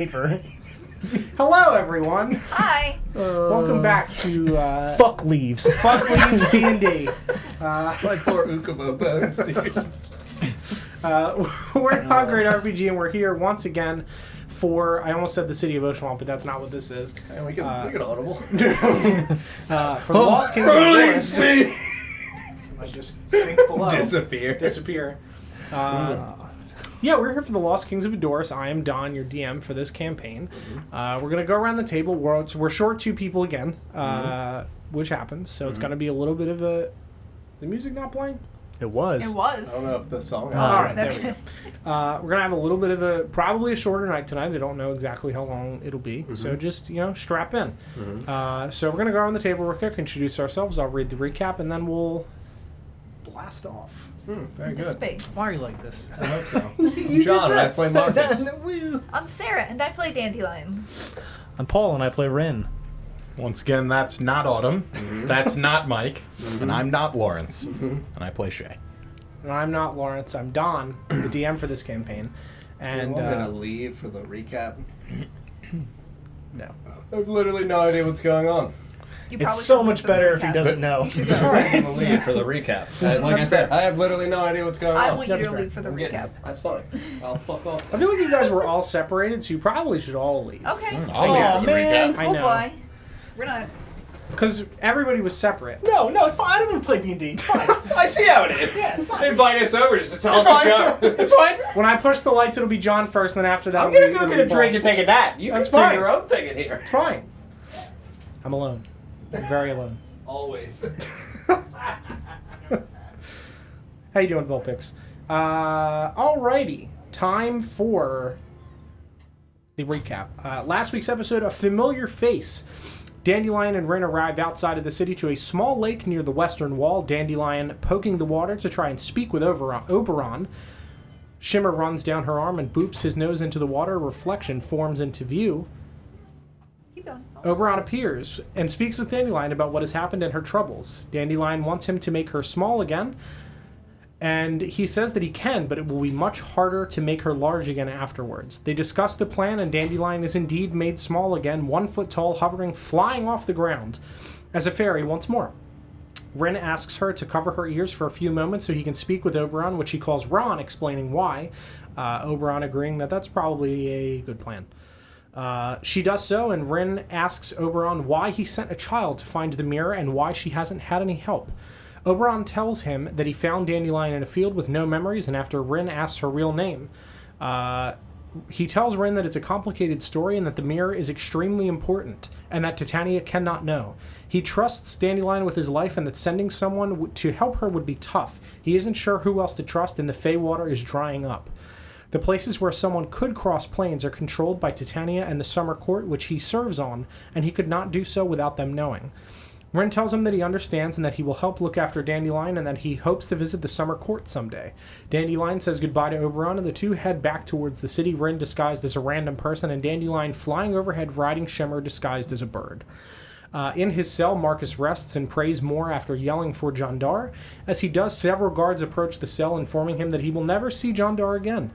paper. Hello, everyone. Hi. Welcome back to Fuck leaves. Fuck Leaves D&D. My poor Ukubo bones, dude. We're Not Great RPG, and we're here once again for, I almost said the city of Oshawott, but that's not what this is. And we can audible. For the Lost Kings of Release Adoris. me! I just sink below. Disappear. Yeah, we're here for the Lost Kings of Adoris. I am Don, your DM for this campaign. We're going to go around the table. We're short two people again, which happens. So it's going to be a little bit of a... The music not playing? It was. It was. I don't know if the song... All right, there we go. We're going to have a little bit of probably a shorter night tonight. I don't know exactly how long it'll be. So just, strap in. So we're going to go around the table real quick, introduce ourselves. I'll read the recap, and then we'll blast off. Very The good. space. Why are you like this? I hope so. I'm John, and I play Marcus. I'm Sarah, and I play Dandelion. I'm Paul, and I play Rin. Once again, that's not Autumn. That's not Mike. And I'm not Lawrence. And I play Shay. And I'm not Lawrence. I'm Don, the DM for this campaign. And You want me to leave for the recap? no. I have literally no idea what's going on. You It's probably so should much look for the better if he recap. doesn't know. You should go. I'm gonna leave for the recap. Like I said, I have literally no idea what's going on. I want you That's to fair. leave for the I'm getting recap. it. That's fine. I'll fuck off. I feel like you guys were all separated, so you probably should all leave. Okay. I'll leave for the man. recap. I Oh know. boy. We're not. Because everybody was separate. No, it's fine. I don't want to play D&D. It's fine. I see how it is. Yeah, it's fine. They invite us over just to tell us to go. It's fine. When I push the lights, it'll be John first, and then after that, I'm gonna go get a drink and take a nap. You That's can do fine. your own thing in here. It's fine. I'm alone. I'm very alone. Always. How you doing, Vulpix? Alrighty. Time for the recap. Last week's episode, a familiar face. Dandelion and Rin arrive outside of the city to a small lake near the western wall. Dandelion poking the water to try and speak with Oberon. Shimmer runs down her arm and boops his nose into the water. A reflection forms into view. Keep going. Oberon appears and speaks with Dandelion about what has happened and her troubles. Dandelion wants him to make her small again, and he says that he can, but it will be much harder to make her large again afterwards. They discuss the plan, and Dandelion is indeed made small again, 1 foot tall, hovering, flying off the ground, as a fairy once more. Rin asks her to cover her ears for a few moments so he can speak with Oberon, which he calls Ron, explaining why. Oberon agreeing that that's probably a good plan. She does so, and Rin asks Oberon why he sent a child to find the mirror and why she hasn't had any help. Oberon tells him that he found Dandelion in a field with no memories, and after Rin asks her real name, he tells Rin that it's a complicated story and that the mirror is extremely important, and that Titania cannot know. He trusts Dandelion with his life and that sending someone to help her would be tough. He isn't sure who else to trust, and the Feywater is drying up. The places where someone could cross planes are controlled by Titania and the Summer Court, which he serves on, and he could not do so without them knowing. Rin tells him that he understands and that he will help look after Dandelion and that he hopes to visit the Summer Court someday. Dandelion says goodbye to Oberon, and the two head back towards the city, Rin disguised as a random person and Dandelion flying overhead riding Shimmer disguised as a bird. In his cell, Marcus rests and prays more after yelling for Jandar. As he does, several guards approach the cell, informing him that he will never see Jandar again.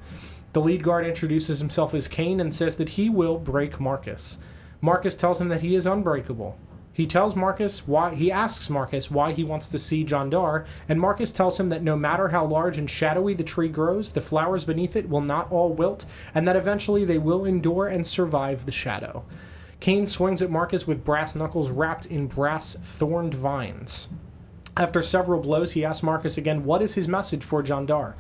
The lead guard introduces himself as Cain and says that he will break Marcus. Marcus tells him that he is unbreakable. He asks Marcus why he wants to see Jandar, and Marcus tells him that no matter how large and shadowy the tree grows, the flowers beneath it will not all wilt, and that eventually they will endure and survive the shadow. Cain swings at Marcus with brass knuckles wrapped in brass thorned vines. After several blows, he asks Marcus again what is his message for Jandar.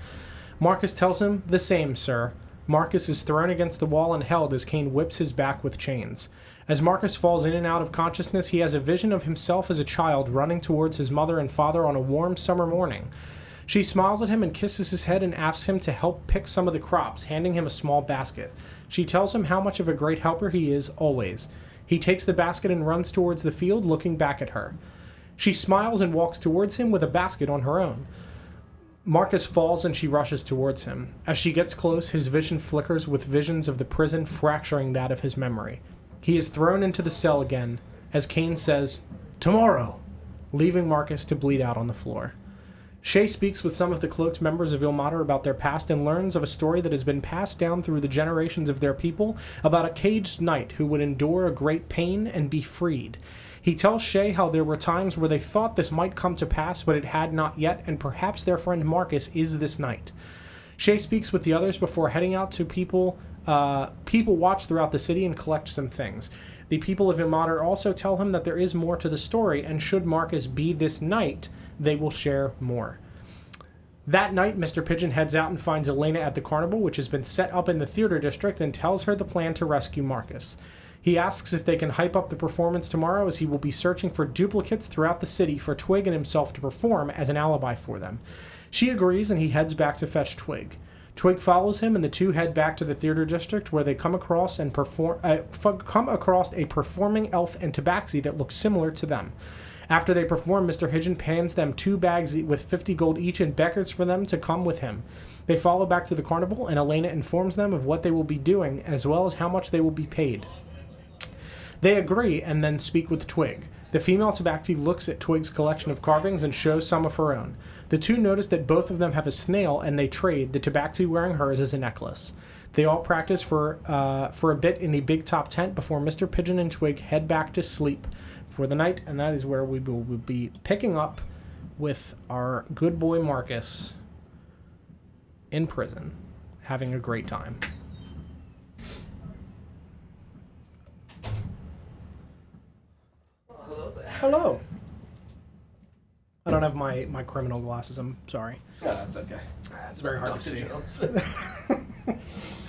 Marcus tells him, "The same, sir." Marcus is thrown against the wall and held as Cain whips his back with chains. As Marcus falls in and out of consciousness, he has a vision of himself as a child running towards his mother and father on a warm summer morning. She smiles at him and kisses his head and asks him to help pick some of the crops, handing him a small basket. She tells him how much of a great helper he is, always. He takes the basket and runs towards the field, looking back at her. She smiles and walks towards him with a basket on her own. Marcus falls and she rushes towards him. As she gets close, his vision flickers with visions of the prison fracturing that of his memory. He is thrown into the cell again, as Cain says, "Tomorrow," leaving Marcus to bleed out on the floor. Shay speaks with some of the cloaked members of Ilmater about their past and learns of a story that has been passed down through the generations of their people about a caged knight who would endure a great pain and be freed. He tells Shay how there were times where they thought this might come to pass, but it had not yet, and perhaps their friend Marcus is this knight. Shay speaks with the others before heading out to people watch throughout the city and collect some things. The people of Ilmater also tell him that there is more to the story, and should Marcus be this knight, they will share more. That night, Mr. Pigeon heads out and finds Elena at the carnival, which has been set up in the theater district, and tells her the plan to rescue Marcus. He asks if they can hype up the performance tomorrow, as he will be searching for duplicates throughout the city for Twig and himself to perform as an alibi for them. She agrees, and he heads back to fetch Twig. Twig follows him, and the two head back to the theater district, where they come across a performing elf and tabaxi that looks similar to them. After they perform, Mr. Pigeon hands them 2 bags with 50 gold each and beckons for them to come with him. They follow back to the carnival, and Elena informs them of what they will be doing, as well as how much they will be paid. They agree, and then speak with Twig. The female tabaxi looks at Twig's collection of carvings and shows some of her own. The two notice that both of them have a snail, and they trade, the tabaxi wearing hers as a necklace. They all practice for a bit in the big top tent before Mr. Pigeon and Twig head back to sleep for the night, and that is where we will be picking up with our good boy Marcus in prison, having a great time. Hello. I don't have my criminal glasses, I'm sorry. No, that's okay. It's very hard to see.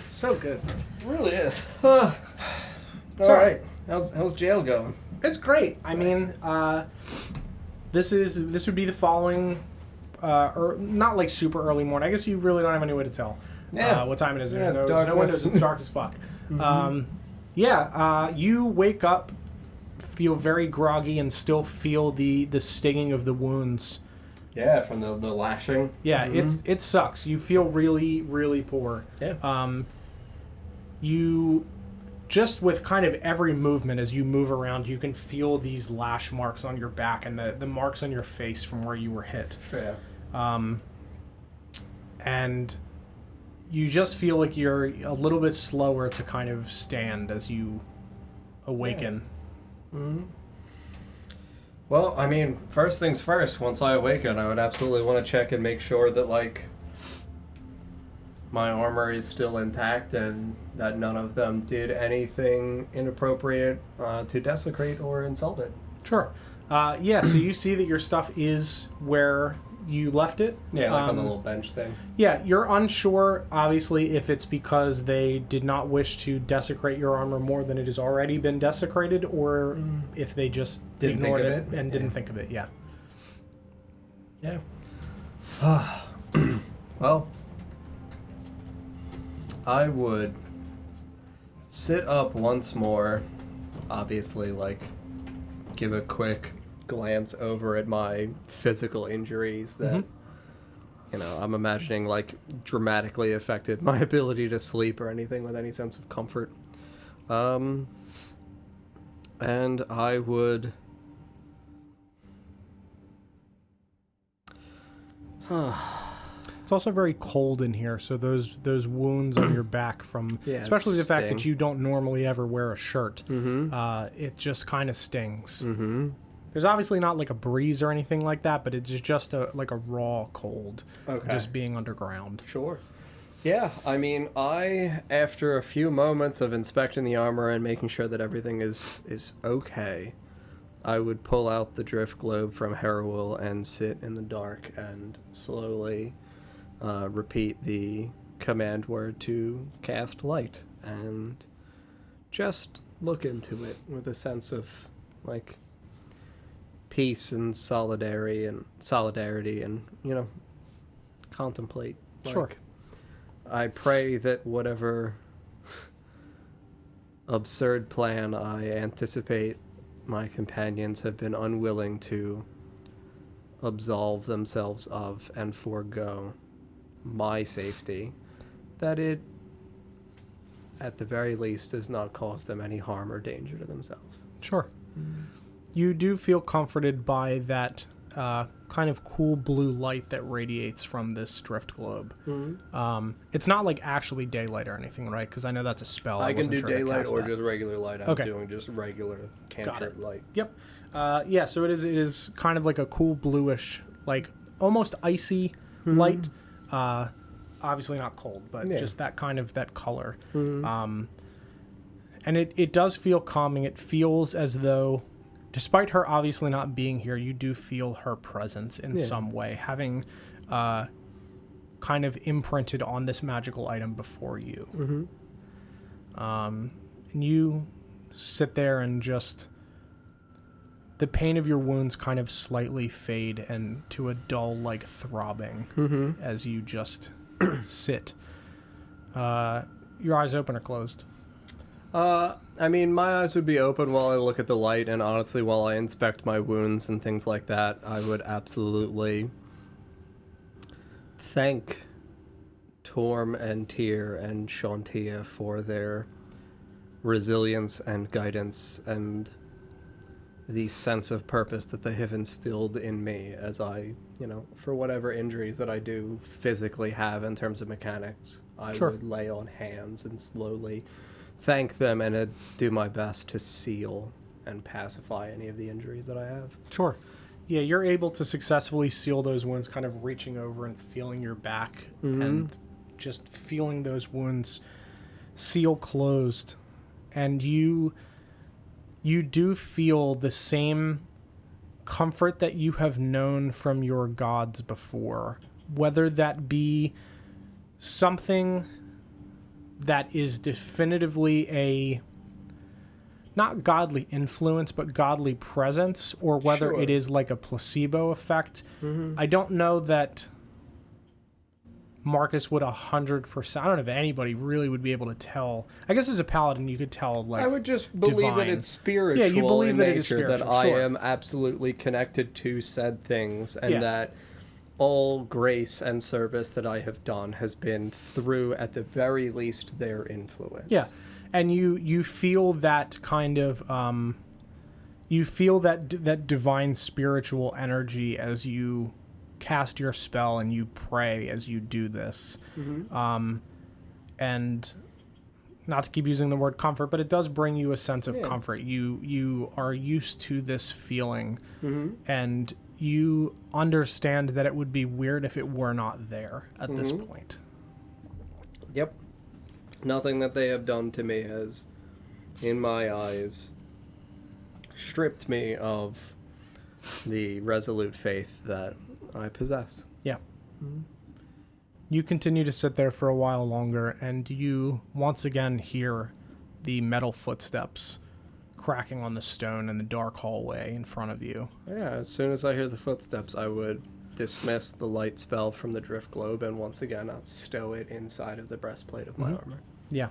So good. It really is. All right. How's jail going? It's great. I mean, this would be the following, or not like super early morning. I guess you really don't have any way to tell what time it is. Yeah, There's no windows. It's dark as fuck. Mm-hmm. You wake up, feel very groggy, and still feel the stinging of the wounds. Yeah, from the lashing. Yeah, it sucks. You feel really, really poor. Yeah. You just with kind of every movement as you move around, you can feel these lash marks on your back and the marks on your face from where you were hit. Yeah. And you just feel like you're a little bit slower to kind of stand as you awaken. Yeah. Mm-hmm. Well, I mean, first things first, once I awaken, I would absolutely want to check and make sure that, like, my armor is still intact and that none of them did anything inappropriate to desecrate or insult it. Sure. So you see that your stuff is where you left it. Yeah, like on the little bench thing. Yeah, you're unsure, obviously, if it's because they did not wish to desecrate your armor more than it has already been desecrated, or if they just ignored it and didn't think of it. Yeah. Yeah. Well, I would sit up once more, obviously, like, give a quick glance over at my physical injuries that, you know, I'm imagining, like, dramatically affected my ability to sleep or anything with any sense of comfort. And I would... It's also very cold in here, so those wounds on your back from, especially the fact that you don't normally ever wear a shirt, it just kind of stings. There's obviously not like a breeze or anything like that, but it's just like a raw cold, just being underground. Sure. Yeah, I mean, after a few moments of inspecting the armor and making sure that everything is okay, I would pull out the drift globe from Harrowell and sit in the dark and slowly repeat the command word to cast light and just look into it with a sense of, like, peace and solidarity and, you know, contemplate. Sure. I pray that whatever absurd plan I anticipate my companions have been unwilling to absolve themselves of and forego my safety, that it, at the very least, does not cause them any harm or danger to themselves. Sure. You do feel comforted by that kind of cool blue light that radiates from this drift globe. It's not like actually daylight or anything, right? Because I know that's a spell. I can wasn't do sure to daylight cast or that. just regular light. I'm Okay. doing just regular cantrip light. Yep. So it is kind of like a cool bluish, like almost icy light. Obviously not cold, but just that kind of that color. And it does feel calming. It feels as though, despite her obviously not being here, you do feel her presence in some way, having kind of imprinted on this magical item before you. And you sit there and just, the pain of your wounds kind of slightly fade and to a dull, like, throbbing as you just sit. Your eyes open or closed? I mean, my eyes would be open while I look at the light, and honestly, while I inspect my wounds and things like that, I would absolutely thank Torm and Tyr and Shantia for their resilience and guidance and the sense of purpose that they have instilled in me as I, for whatever injuries that I do physically have in terms of mechanics, I would lay on hands and slowly thank them and do my best to seal and pacify any of the injuries that I have. Sure. Yeah, you're able to successfully seal those wounds, kind of reaching over and feeling your back and just feeling those wounds seal closed. And you do feel the same comfort that you have known from your gods before, whether that be something that is definitively a not godly influence but godly presence, or whether it is like a placebo effect. I don't know that Marcus would 100%. I don't know if anybody really would be able to tell. I guess as a paladin you could tell, like, I would just believe that divine. it's spiritual. Yeah, you believe in that nature, it is spiritual, that I sure. am absolutely connected to said things, and that all grace and service that I have done has been through, at the very least, their influence. Yeah, and you feel that kind of you feel that divine spiritual energy as you cast your spell and you pray as you do this. And not to keep using the word comfort, but it does bring you a sense of comfort. You are used to this feeling, and you understand that it would be weird if it were not there at this point. Yep. Nothing that they have done to me has, in my eyes, stripped me of the resolute faith that I possess. Yeah. You continue to sit there for a while longer, and you once again hear the metal footsteps cracking on the stone in the dark hallway in front of you. Yeah, as soon as I hear the footsteps, I would dismiss the light spell from the drift globe, and once again, I'll stow it inside of the breastplate of my armor. Yeah.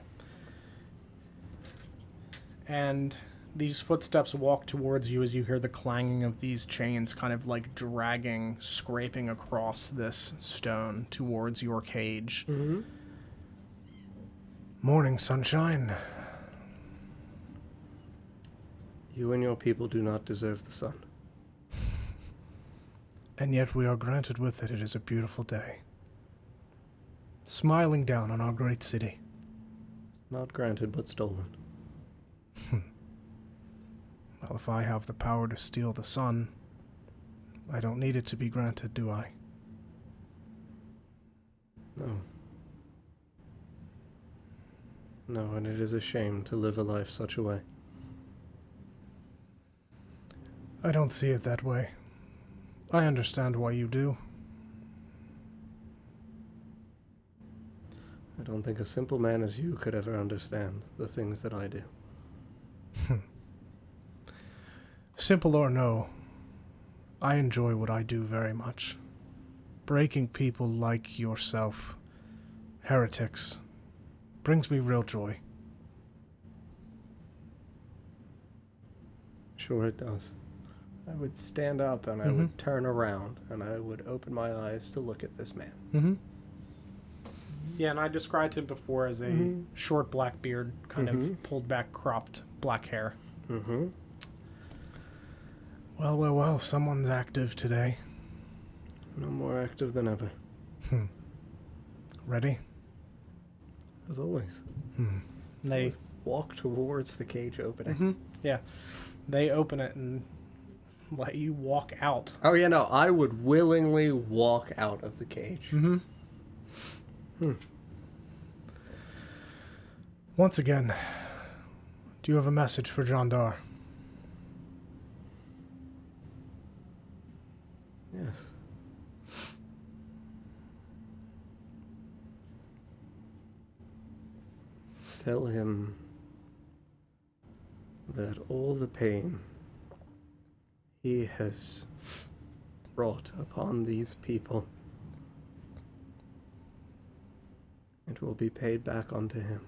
And these footsteps walk towards you as you hear the clanging of these chains kind of like dragging, scraping across this stone towards your cage. Morning, sunshine. You and your people do not deserve the sun. And yet we are granted with it. It is a beautiful day. Smiling down on our great city. Not granted, but stolen. Well, if I have the power to steal the sun, I don't need it to be granted, do I? No. No, and it is a shame to live a life such a way. I don't see it that way. I understand why you do. I don't think a simple man as you could ever understand the things that I do. Simple or no, I enjoy what I do very much. Breaking people like yourself, heretics, brings me real joy. Sure it does. I would stand up and I would turn around and I would open my eyes to look at this man. Yeah, and I described him before as a short black beard, kind of pulled back, cropped black hair. Well, someone's active today. No more active than ever. Ready? As always. They Walk towards the cage opening. yeah. They open it and let you walk out. Oh, yeah, no, I would willingly walk out of the cage. Once again, do you have a message for Jandar? Yes. Tell him that all the pain he has brought upon these people, it will be paid back onto him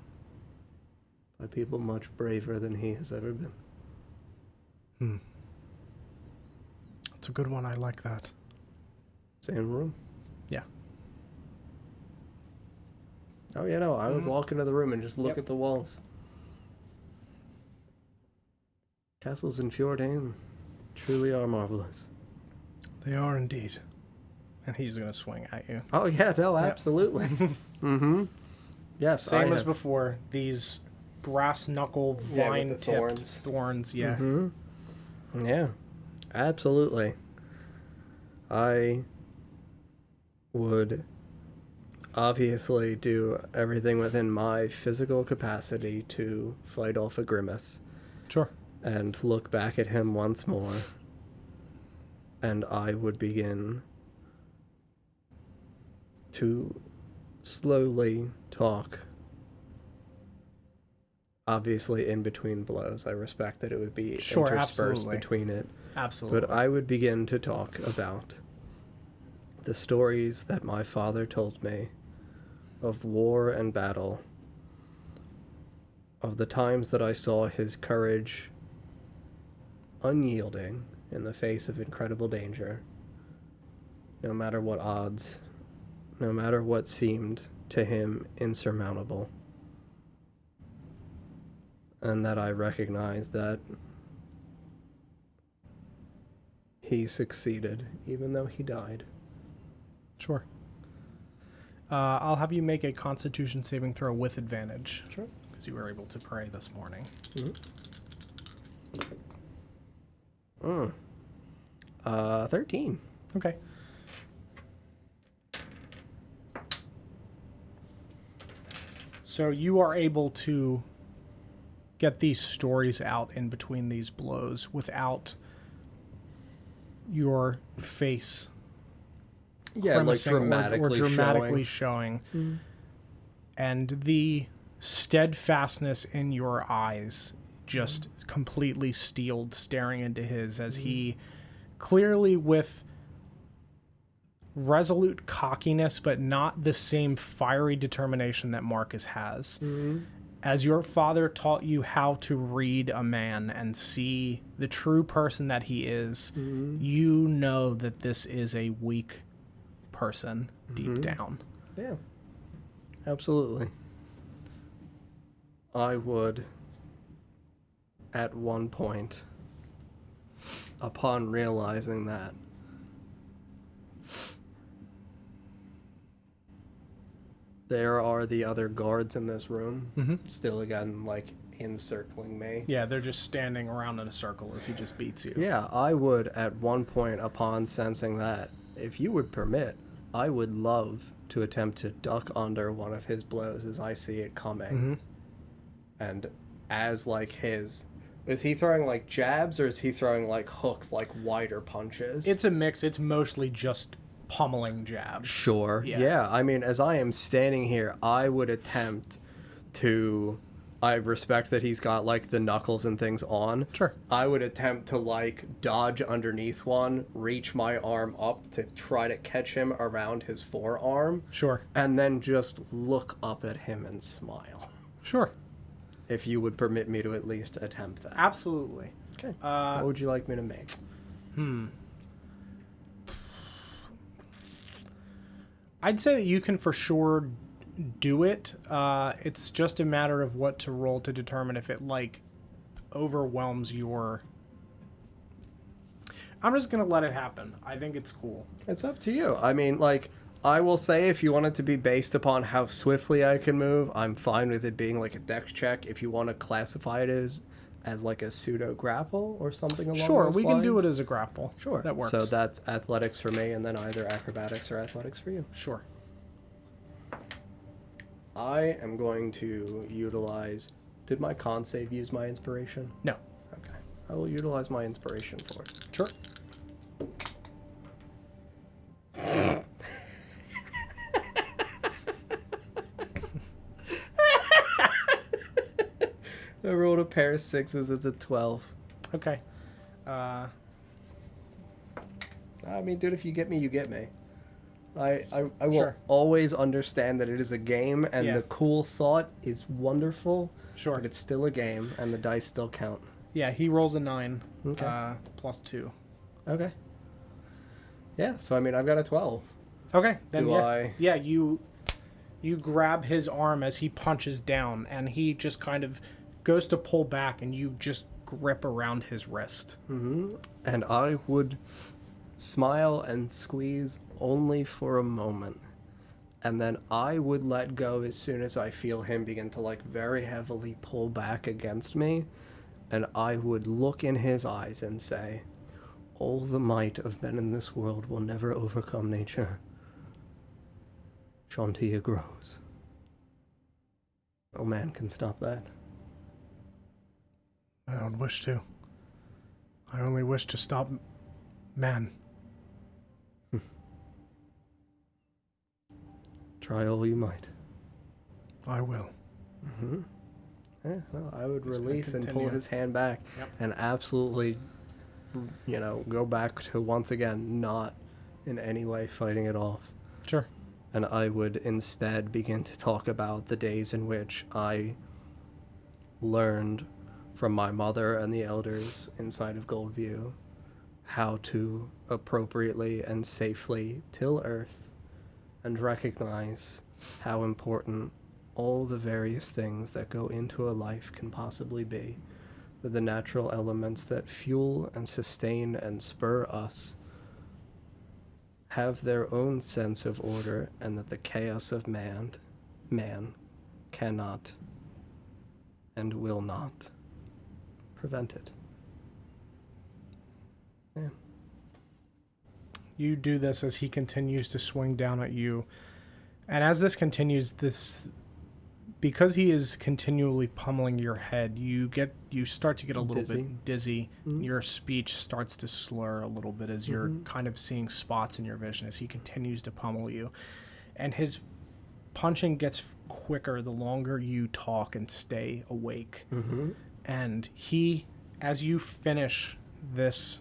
by people much braver than he has ever been. It's a good one. I like that. Same room? Yeah. Oh, yeah, no, I would walk into the room and just look at the walls. Castles in Fjordan truly are marvelous. They are indeed. And he's going to swing at you. Oh, yeah, no, absolutely. Yes, Same I as have- before. These brass knuckle Yeah, with the vine-tipped thorns. thorns. Yeah. Yeah, absolutely. I would obviously do everything within my physical capacity to fight off a grimace Sure. and look back at him once more. And I would begin to slowly talk. Obviously, in between blows. I respect that it would be Sure, interspersed absolutely. between it. Absolutely. But I would begin to talk about the stories that my father told me of war and battle, of the times that I saw his courage unyielding in the face of incredible danger, no matter what odds, no matter what seemed to him insurmountable, and that I recognized that he succeeded, even though he died. Sure. I'll have you make a Constitution saving throw with advantage. Sure. Because you were able to pray this morning. 13. Okay. So you are able to get these stories out in between these blows without your face Yeah, like grimacing dramatically, or dramatically showing. And the steadfastness in your eyes just completely steeled, staring into his as he clearly with resolute cockiness, but not the same fiery determination that Marcus has. As your father taught you how to read a man and see the true person that he is, you know that this is a weak person deep down. Yeah, absolutely. I would, at one point, upon realizing that, there are the other guards in this room, still again, like, encircling me. Yeah, they're just standing around in a circle as he just beats you. Yeah, I would, at one point, upon sensing that, if you would permit, I would love to attempt to duck under one of his blows as I see it coming. And as, like, his... Is he throwing, like, jabs, or is he throwing, like, hooks, like, wider punches? It's a mix. It's mostly just pummeling jabs. Sure. Yeah. I mean, as I am standing here, I would attempt to... I respect that he's got, like, the knuckles and things on. Sure. I would attempt to, like, dodge underneath one, reach my arm up to try to catch him around his forearm. Sure. And then just look up at him and smile. Sure. If you would permit me to at least attempt that. Absolutely. Okay. What would you like me to make? I'd say that you can for sure do it. It's just a matter of what to roll to determine if it, like, overwhelms your... I'm just gonna let it happen. I think it's cool. It's up to you. I mean, like, I will say if you want it to be based upon how swiftly I can move, I'm fine with it being like a dex check. If you want to classify it as like a pseudo grapple or something along Sure, those we can do lines. it as a grapple. Sure. That works. So that's athletics for me, and then either acrobatics or athletics for you. Sure. I am going to utilize... Did my con save use my inspiration? No. Okay. I will utilize my inspiration for it. Sure. I rolled a pair of 6s. It's a 12. Okay. I mean, dude, if you get me, you get me. I will Sure. always understand that it is a game, and Yeah. the cool thought is wonderful, Sure. but it's still a game, and the dice still count. Yeah, he rolls a 9. Okay. Plus 2. Okay. Yeah, so I mean, I've got a 12. Okay. Then Do yeah. I... Yeah, you grab his arm as he punches down, and he just kind of goes to pull back, and you just grip around his wrist. And I would smile and squeeze only for a moment. And then I would let go as soon as I feel him begin to, like, very heavily pull back against me. And I would look in his eyes and say, all the might of men in this world will never overcome nature. Chantia grows. No man can stop that. I don't wish to. I only wish to stop man. Try all you might. I will. Yeah, well, I would gonna release and pull continue. his hand back Yep. and absolutely, go back to once again not in any way fighting it off. Sure. And I would instead begin to talk about the days in which I learned from my mother and the elders inside of Goldview how to appropriately and safely till Earth and recognize how important all the various things that go into a life can possibly be. That the natural elements that fuel and sustain and spur us have their own sense of order, and that the chaos of man cannot and will not prevent it. Yeah. You do this as he continues to swing down at you. And as this continues, because he is continually pummeling your head, you start to get a little bit dizzy. Your speech starts to slur a little bit as you're kind of seeing spots in your vision as he continues to pummel you. And his punching gets quicker the longer you talk and stay awake. And he, as you finish this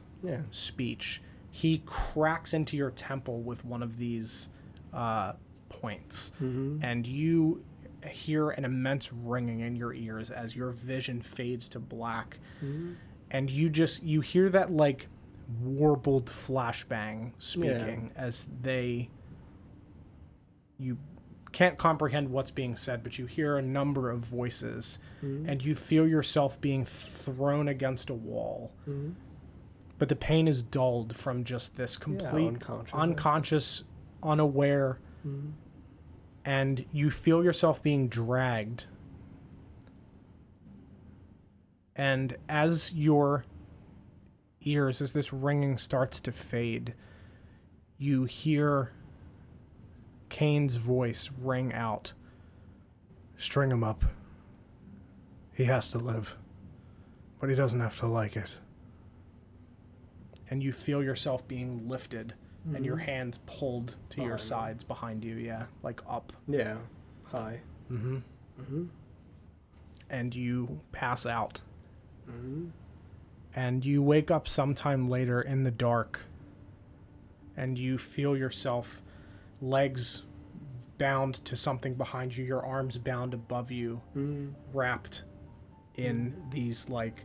speech, he cracks into your temple with one of these points. And you hear an immense ringing in your ears as your vision fades to black. And you hear that, like, warbled flashbang speaking as you can't comprehend what's being said, but you hear a number of voices, and you feel yourself being thrown against a wall. But the pain is dulled from just this complete unconscious, unaware, and you feel yourself being dragged. And as your ears, as this ringing starts to fade, you hear Kane's voice ring out. String him up. He has to live, but he doesn't have to like it. And you feel yourself being lifted and your hands pulled to your sides behind you, like up. Yeah, high. And you pass out. And you wake up sometime later in the dark, and you feel yourself, legs bound to something behind you, your arms bound above you, wrapped in these, like,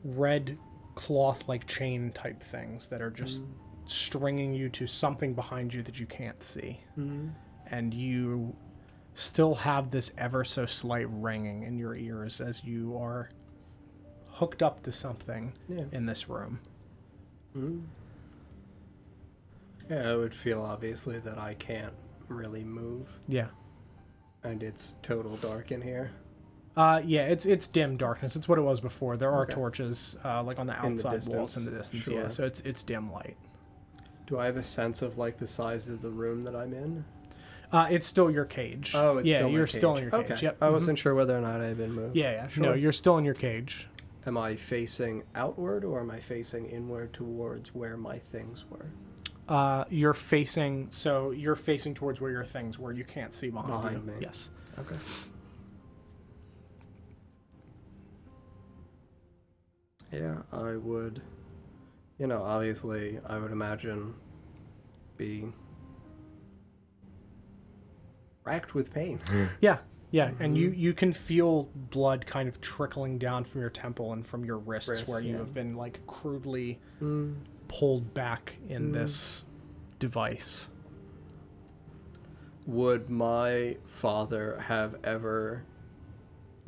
red cloth-like chain type things that are just stringing you to something behind you that you can't see. And you still have this ever so slight ringing in your ears as you are hooked up to something in this room. Yeah, I would feel obviously that I can't really move, Yeah. and it's total dark in here. Yeah, it's dim darkness. It's what it was before. There are Okay. torches, like on the In the outside walls in the distance, distance. Yeah, sure. so it's dim light. Do I have a sense of like the size of the room that I'm in? It's still your cage. Oh, it's yeah, still my you're still in cage. your cage. Okay. Yep. I mhm. wasn't sure whether or not I had been moved. Yeah, yeah. Sure. No, you're still in your cage. Am I facing outward or am I facing inward towards where my things were? You're facing towards where your things were. You can't see behind you. Me. Yes. Okay. Yeah, I would, obviously, I would imagine be racked with pain. Yeah. Yeah, and you can feel blood kind of trickling down from your temple and from your wrists where you yeah. have been like crudely pulled back in this device. Would my father have ever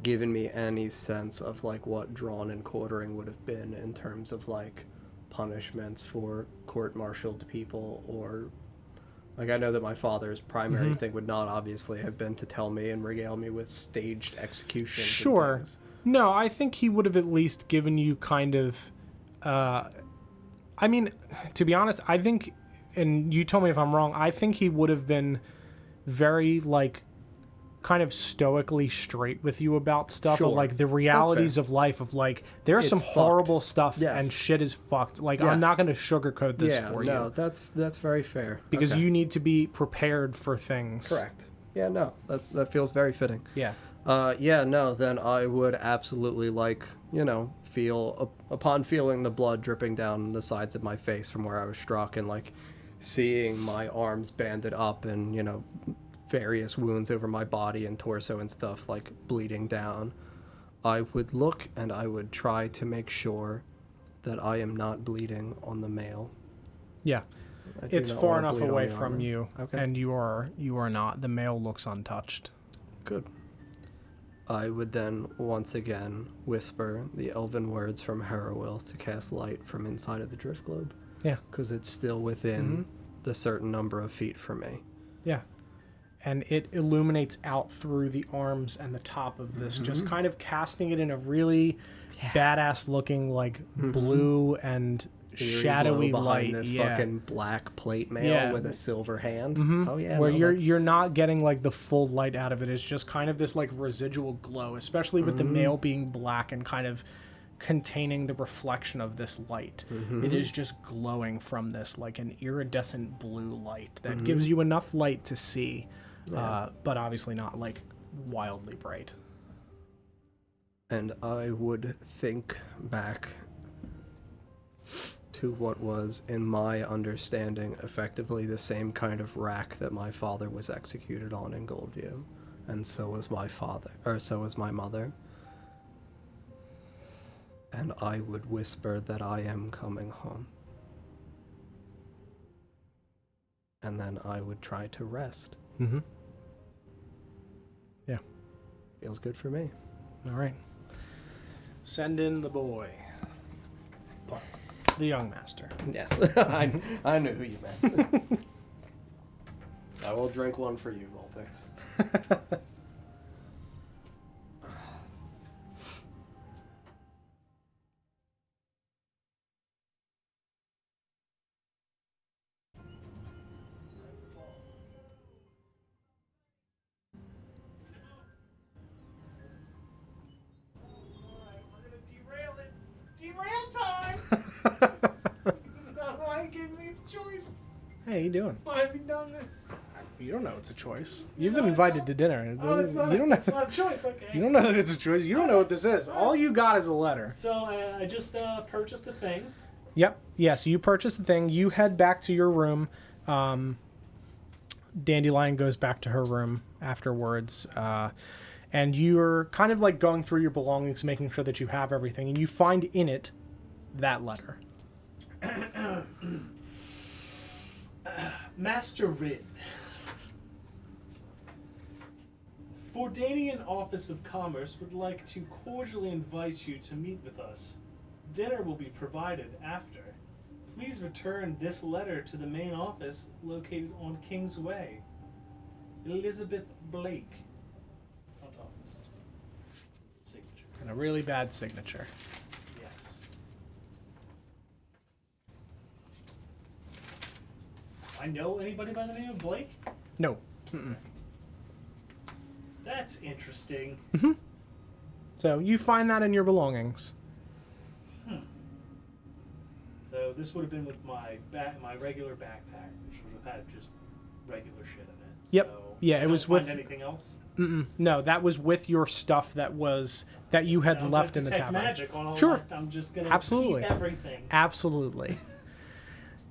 given me any sense of like what drawn and quartering would have been in terms of like punishments for court-martialed people? Or like, I know that my father's primary thing would not obviously have been to tell me and regale me with staged executions. Sure. And things. No, I think he would have at least given you kind of I mean, to be honest, I think, and you tell me if I'm wrong, I think he would have been very like kind of stoically straight with you about stuff of Sure. like the realities of life, of like there's It's some fucked. horrible stuff Yes. and shit is fucked. Like Yes. I'm not going to sugarcoat this Yeah, for no, you that's very fair. because Okay. you need to be prepared for things. Correct. Yeah, no, that feels very fitting. Yeah. Yeah, no, then I would absolutely like, feel, upon feeling the blood dripping down the sides of my face from where I was struck and like seeing my arms banded up and, various wounds over my body and torso and stuff like bleeding down, I would look and I would try to make sure that I am not bleeding on the mail. Yeah. I do It's not far wanna enough bleed on away the from armor. you Okay. and you are not. The mail looks untouched. Good. I would then once again whisper the elven words from Harrowell to cast light from inside of the drift globe. Yeah. Because it's still within the certain number of feet from me. Yeah. And it illuminates out through the arms and the top of this, just kind of casting it in a really badass looking, like blue and Eerie shadowy glow behind light. this Yeah. fucking black plate mail Yeah. with a silver hand. Oh yeah. Where no, you're that's- you're not getting like the full light out of it. It's just kind of this like residual glow, especially with the mail being black and kind of containing the reflection of this light. It is just glowing from this like an iridescent blue light that gives you enough light to see, but obviously not like wildly bright. And I would think back to what was, in my understanding, effectively the same kind of rack that my father was executed on in Goldview. And so was my father, or so was my mother. And I would whisper that I am coming home. And then I would try to rest. Mm-hmm. Yeah. Feels good for me. All right. Send in the boy. The young master. Yes, I knew who you meant. I will drink one for you, Vulpix. Hey, how you doing? Why have you done this? You don't know it's a choice. You've been invited to dinner. Oh, it's not, You don't know. it's not a choice, okay. You don't know that it's a choice. You don't know what this is. All you got is a letter. So I just purchased the thing. Yep. Yeah, so you purchase the thing. You head back to your room. Dandelion goes back to her room afterwards. And you're kind of like going through your belongings, making sure that you have everything. And you find in it that letter. Master Rin. Fordanian Office of Commerce would like to cordially invite you to meet with us. Dinner will be provided after. Please return this letter to the main office located on King's Way. Elizabeth Blake. Front office. Signature. And a really bad signature. Yes. I know anybody by the name of Blake? No. Mm-mm. That's interesting. So you find that in your belongings. So this would have been with my regular backpack, which would have had just regular shit in it. Yep. So Yeah, it don't was find with- anything else. Mm-mm. No, that was with your stuff that you had I'm left gonna in the detect tavern. magic on all Sure. I'm just gonna Absolutely. keep everything. Absolutely.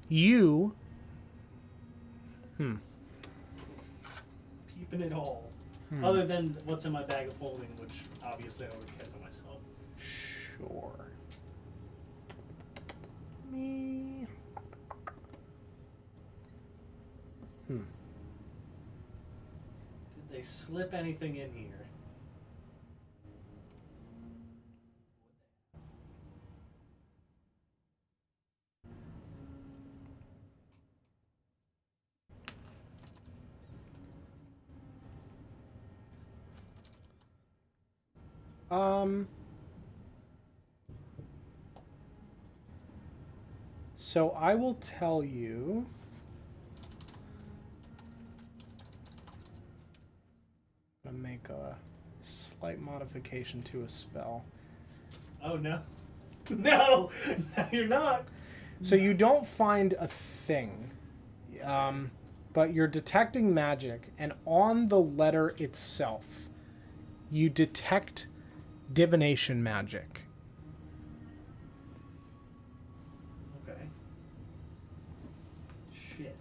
You. Keeping it all. Other than what's in my bag of holding, which obviously I would have kept to myself. Sure. Me. Did they slip anything in here? So I will tell you. I'm gonna make a slight modification to a spell. Oh no. No! No, you're not! So you don't find a thing, but you're detecting magic, and on the letter itself, you detect divination magic. Okay. Shit.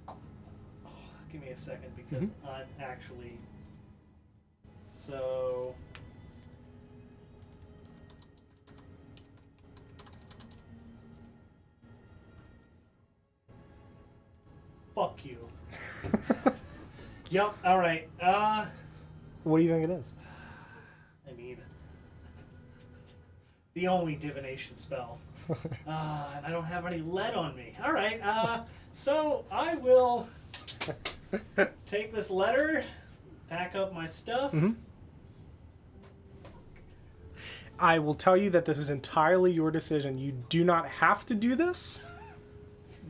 Oh, give me a second because I'm actually. So. Fuck you. Yup, alright. What do you think it is? I mean, the only divination spell. And I don't have any lead on me. All right. So I will take this letter, pack up my stuff. I will tell you that this is entirely your decision. You do not have to do this,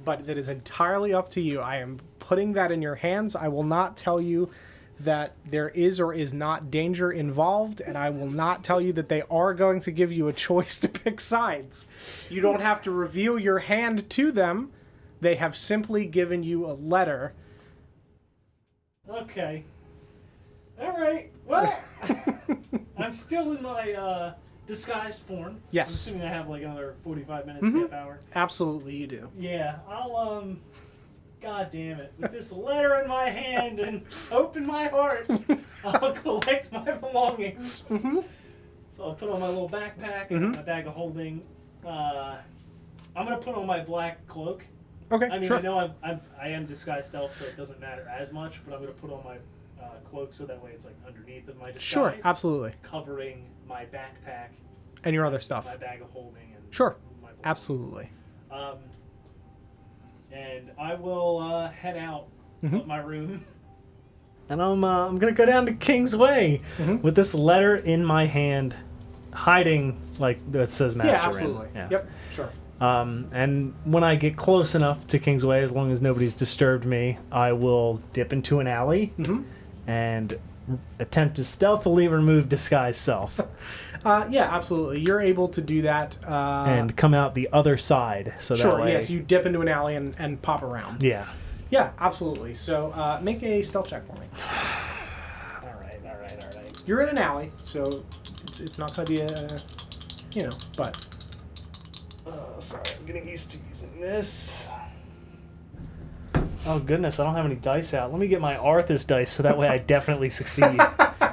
but that is entirely up to you. I am putting that in your hands. I will not tell you that there is or is not danger involved, and I will not tell you that they are going to give you a choice to pick sides. You don't have to reveal your hand to them. They have simply given you a letter. Okay. All right. Well, I'm still in my disguised form. Yes. I'm assuming I have like another 45 minutes, half hour. Absolutely, you do. Yeah. I'll God damn it. With this letter in my hand and open my heart, I'll collect my belongings. So I'll put on my little backpack and my bag of holding. I'm going to put on my black cloak. Okay, I mean, sure. I know I am disguised stealth, so it doesn't matter as much, but I'm going to put on my cloak so that way it's like underneath of my disguise. Sure, absolutely. Covering my backpack, And your other stuff. my bag of holding, and Sure, my belongings. absolutely. And I will head out of my room. And I'm gonna go down to King's Way with this letter in my hand, hiding like that says Master Yeah, in. absolutely. Yeah. Yep, sure. And when I get close enough to King's Way, as long as nobody's disturbed me, I will dip into an alley and attempt to stealthily remove disguise self Yeah, absolutely. You're able to do that. and come out the other side. So Sure, that way, yes, you dip into an alley and pop around. yeah. Yeah, absolutely. So make a stealth check for me. All right. You're in an alley, so it's not going to be but... Sorry, I'm getting used to using this. Oh goodness, I don't have any dice out. Let me get my Arthas dice so that way I definitely succeed.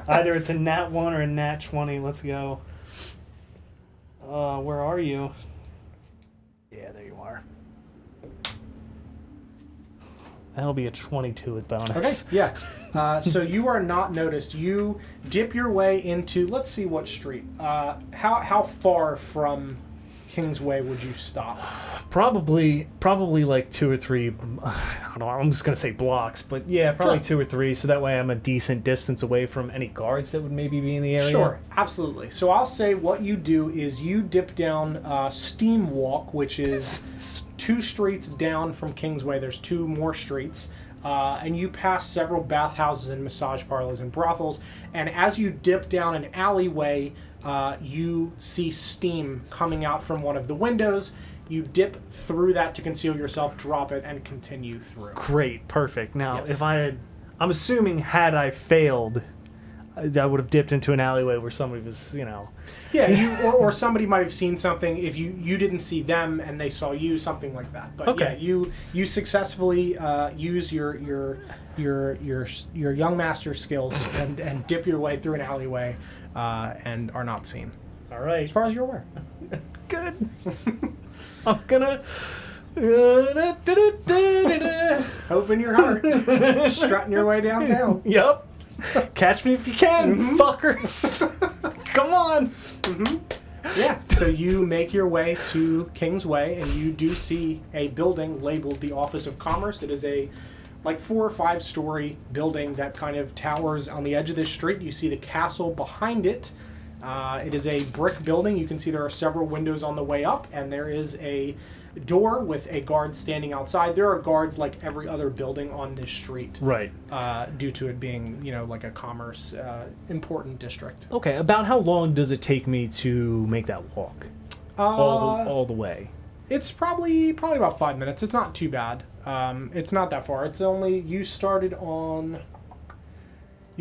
Either it's a nat 1 or a nat 20. Let's go. Where are you? Yeah, there you are. That'll be a 22 with bonus. Okay, yeah. So you are not noticed. You dip your way into, let's see what street. How far from Kingsway would you stop? Probably like 2 or 3. I don't know. I'm just gonna say blocks, but yeah, probably Sure. 2 or 3. So that way, I'm a decent distance away from any guards that would maybe be in the area. Sure, absolutely. So I'll say what you do is you dip down Steam Walk, which is 2 streets down from Kingsway. There's 2 more streets. And you pass several bathhouses and massage parlors and brothels. And as you dip down an alleyway, you see steam coming out from one of the windows. You dip through that to conceal yourself, drop it, and continue through. Great, perfect. Now, Yes. if I'm assuming had I failed, I would have dipped into an alleyway where somebody was, Yeah, or somebody might have seen something if you didn't see them and they saw you, something like that. But Okay. yeah, you successfully use your young master skills and dip your way through an alleyway and are not seen, All right. as far as you're aware. Good. I'm gonna. Open your heart, strutting your way downtown. Yep. Catch me if you can, fuckers. Come on. Yeah, so you make your way to Kingsway, and you do see a building labeled the Office of Commerce. It is a 4 or 5 story building that kind of towers on the edge of this street. You see the castle behind it. It is a brick building. You can see there are several windows on the way up, and there is a door with a guard standing outside. There are guards like every other building on this street. Right. Due to it being, like a commerce important district. Okay. About how long does it take me to make that walk? All the way. It's probably about 5 minutes. It's not too bad. It's not that far. It's only you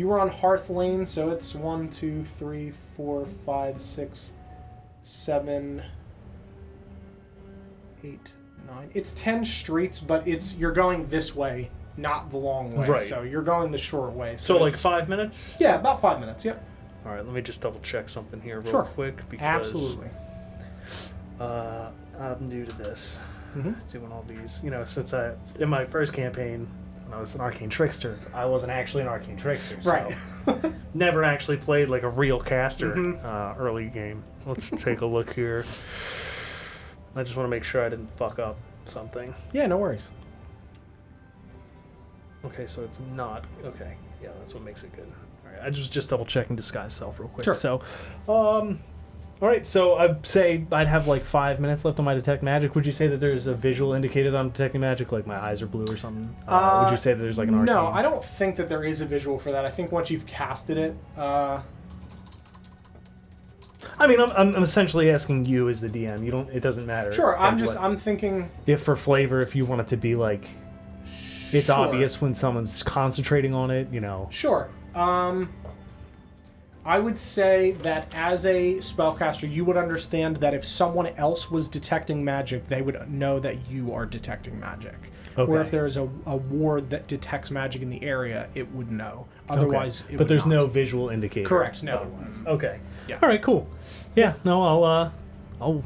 were on Hearth Lane, so it's 1, 2, 3, 4, 5, 6, 7, 8, 9. It's 10 streets, but you're going this way, not the long way. Right. So you're going the short way. So like it's- 5 minutes? Yeah, about 5 minutes. Yep. All right. Let me just double check something here real Sure. quick because Absolutely. I'm new to this. Mhm. Doing all these, since in my first campaign when I was an arcane trickster, I wasn't actually an arcane trickster, so Right. never actually played like a real caster Mhm. early game. Let's take a look here. I just want to make sure I didn't fuck up something. Yeah, no worries. Okay, so it's not okay. Yeah, that's what makes it good. All right, I just double checking disguise self real quick. Sure. So, all right, so I'd say I'd have like 5 minutes left on my detect magic. Would you say that there's a visual indicator that I'm detecting magic, like my eyes are blue or something? Would you say that there's like an arcane? No, I don't think that there is a visual for that. I think once you've casted it, I mean, I'm essentially asking you as the DM. You don't. It doesn't matter. sure. Like, I'm thinking. if for flavor, if you want it to be like, it's Sure. obvious when someone's concentrating on it. Sure. I would say that as a spellcaster, you would understand that if someone else was detecting magic, they would know that you are detecting magic. Okay. Or if there's a ward that detects magic in the area, it would know. Otherwise, Okay. it But would there's not. no visual indicator. Correct, no. Otherwise. Okay. Yeah. All right. Cool. Yeah. No. I'll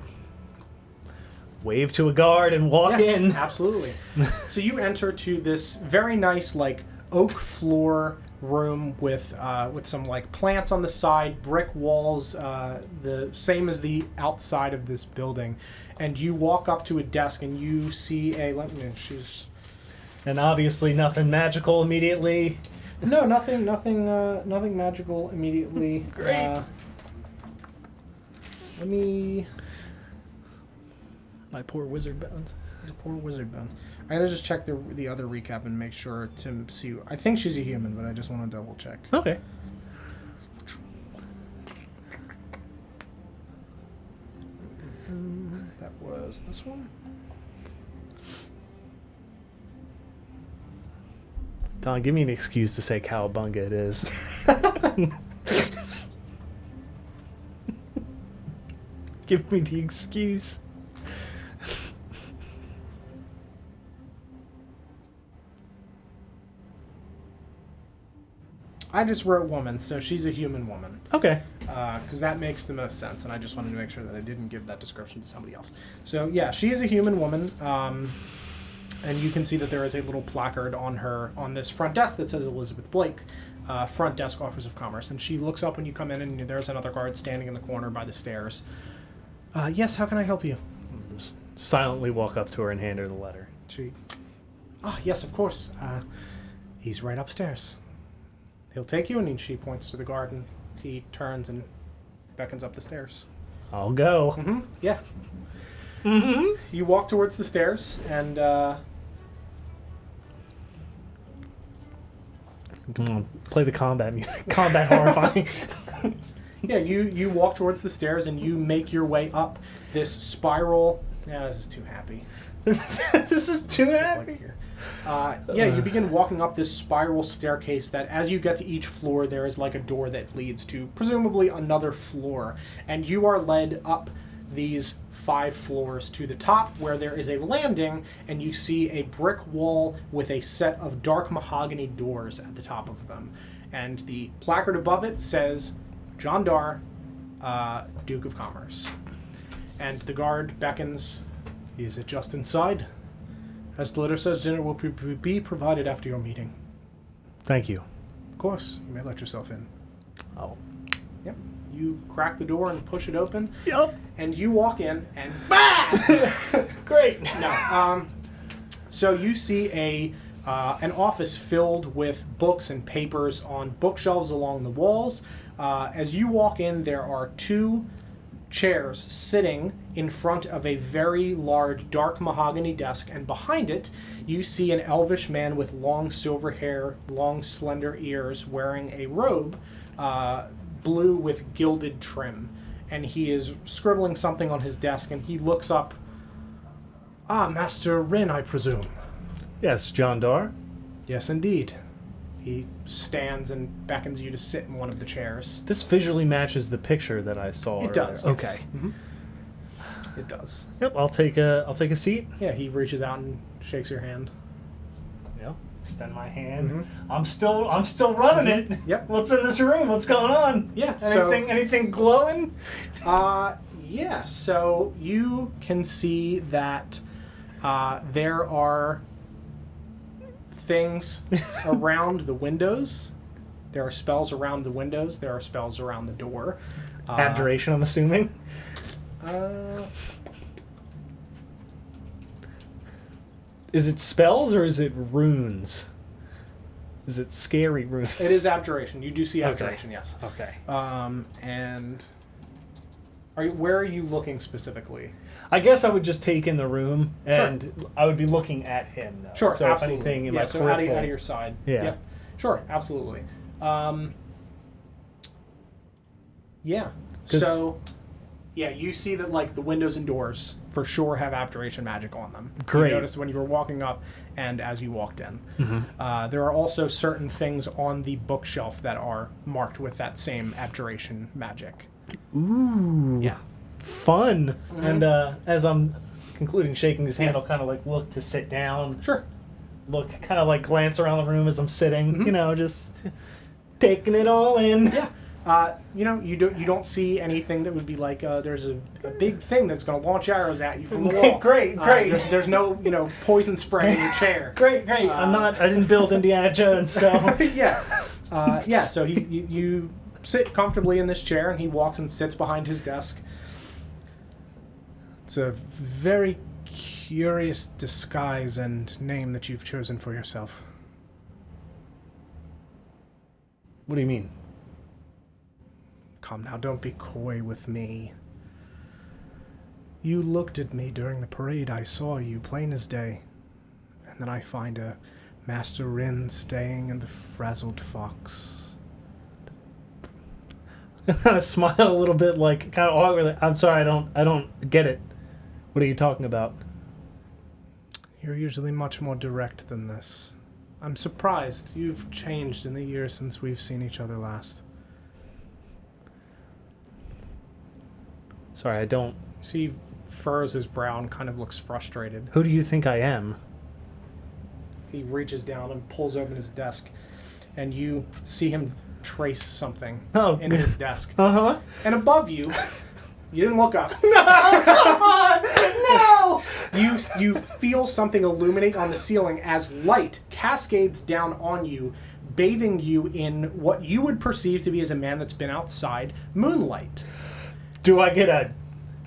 wave to a guard and walk Yeah, in. Absolutely. So you enter to this very nice, oak floor room with some plants on the side, brick walls, the same as the outside of this building, and you walk up to a desk and you see she's And obviously nothing magical immediately. no nothing magical immediately. Great. Let me. My poor wizard bones. The poor wizard bone. I gotta just check the other recap and make sure to see. I think she's a human, but I just want to double check. Okay. That was this one. Don, give me an excuse to say cowabunga it is. Give me the excuse. I just wrote woman, so she's a human woman. Okay. Because that makes the most sense, and I just wanted to make sure that I didn't give that description to somebody else. So yeah, she is a human woman, and you can see that there is a little placard on this front desk that says Elizabeth Blake, front desk Office of Commerce, and she looks up when you come in, and there's another guard standing in the corner by the stairs. Yes, how can I help you? Just silently walk up to her and hand her the letter. She... yes, of course. He's right upstairs. He'll take you, and she points to the garden. He turns and beckons up the stairs. I'll go. Mm-hmm. Yeah. Mm-hmm. You walk towards the stairs, and Come on, play the combat music. Combat horrifying. yeah, you walk towards the stairs, and you make your way up this spiral. Yeah, this is too happy. This is too happy. Here. You begin walking up this spiral staircase that as you get to each floor, there is like a door that leads to presumably another floor. And you are led up these 5 floors to the top where there is a landing, and you see a brick wall with a set of dark mahogany doors at the top of them. And the placard above it says, John Dar, Duke of Commerce. And the guard beckons. Is it just inside? As the letter says, dinner will be provided after your meeting. Thank you. Of course, you may let yourself in. Oh. Yep. You crack the door and push it open. Yup. And you walk in and BAM! Great. No. So you see an office filled with books and papers on bookshelves along the walls. As you walk in, there are 2 chairs sitting in front of a very large dark mahogany desk, and behind it you see an elvish man with long silver hair, long slender ears, wearing a robe, blue with gilded trim, and he is scribbling something on his desk, and he looks up. Master Rin, I presume. Yes, John Dar. Yes, indeed. He stands and beckons you to sit in one of the chairs. This visually matches the picture that I saw. It does. earlier. Yes. Okay. Mm-hmm. It does. Yep. I'll take a seat. Yeah, he reaches out and shakes your hand. Yep. Extend my hand. Mm-hmm. I'm still running it. Yep. What's in this room? What's going on? Yeah. Anything glowing? Yeah. So you can see that there are things around the windows. There are spells around the windows. There are spells around the door. Abjuration, I'm assuming. Is it spells or is it runes? Is it scary runes? It is abjuration. You do see abjuration, yes. Okay. And where are you looking specifically? I guess I would just take in the room, and I would be looking at him, though. Sure, so absolutely. If anything in yeah, my so peripheral... out of your side. Yeah. Yep. Sure, absolutely. Yeah. So, yeah, you see that, like, the windows and doors for sure have abjuration magic on them. Great. You noticed when you were walking up and as you walked in. Mm-hmm. There are also certain things on the bookshelf that are marked with that same abjuration magic. Ooh. Yeah. Fun. Mm-hmm. And as I'm concluding shaking his hand, I'll kind of, like, look to sit down. Sure. Look, kind of, like, glance around the room as I'm sitting. Mm-hmm. You know, just taking it all in. Yeah. You don't see anything that would be like there's a big thing that's going to launch arrows at you from the wall. Great. There's no poison spray in your chair. Great. I didn't build Indiana Jones, so yeah. So you sit comfortably in this chair, and he walks and sits behind his desk. It's a very curious disguise and name that you've chosen for yourself. What do you mean? Come now, don't be coy with me. You looked at me during the parade. I saw you plain as day. And then I find a Master Rin staying in the Frazzled Fox. I kind of smile a little bit, like, kind of awkwardly. I'm sorry, I don't get it. What are you talking about? You're usually much more direct than this. I'm surprised. You've changed in the years since we've seen each other last. Sorry, I don't... She furrows his brow and kind of looks frustrated. Who do you think I am? He reaches down and pulls open his desk, and you see him trace something in his desk. Uh-huh. And above you, you didn't look up. No! Come on! No! You feel something illuminate on the ceiling as light cascades down on you, bathing you in what you would perceive to be as a man that's been outside moonlight. Do I get a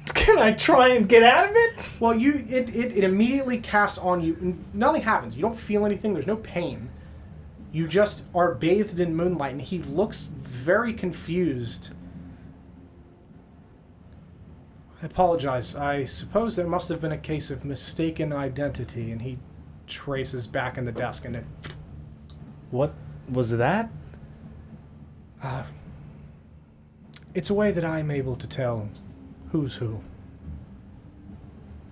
Can I try and get out of it? Well, it immediately casts on you. Nothing happens. You don't feel anything. There's no pain. You just are bathed in moonlight, and he looks very confused. I apologize. I suppose there must have been a case of mistaken identity, and he traces back in the desk, and it... What was that? It's a way that I'm able to tell who's who.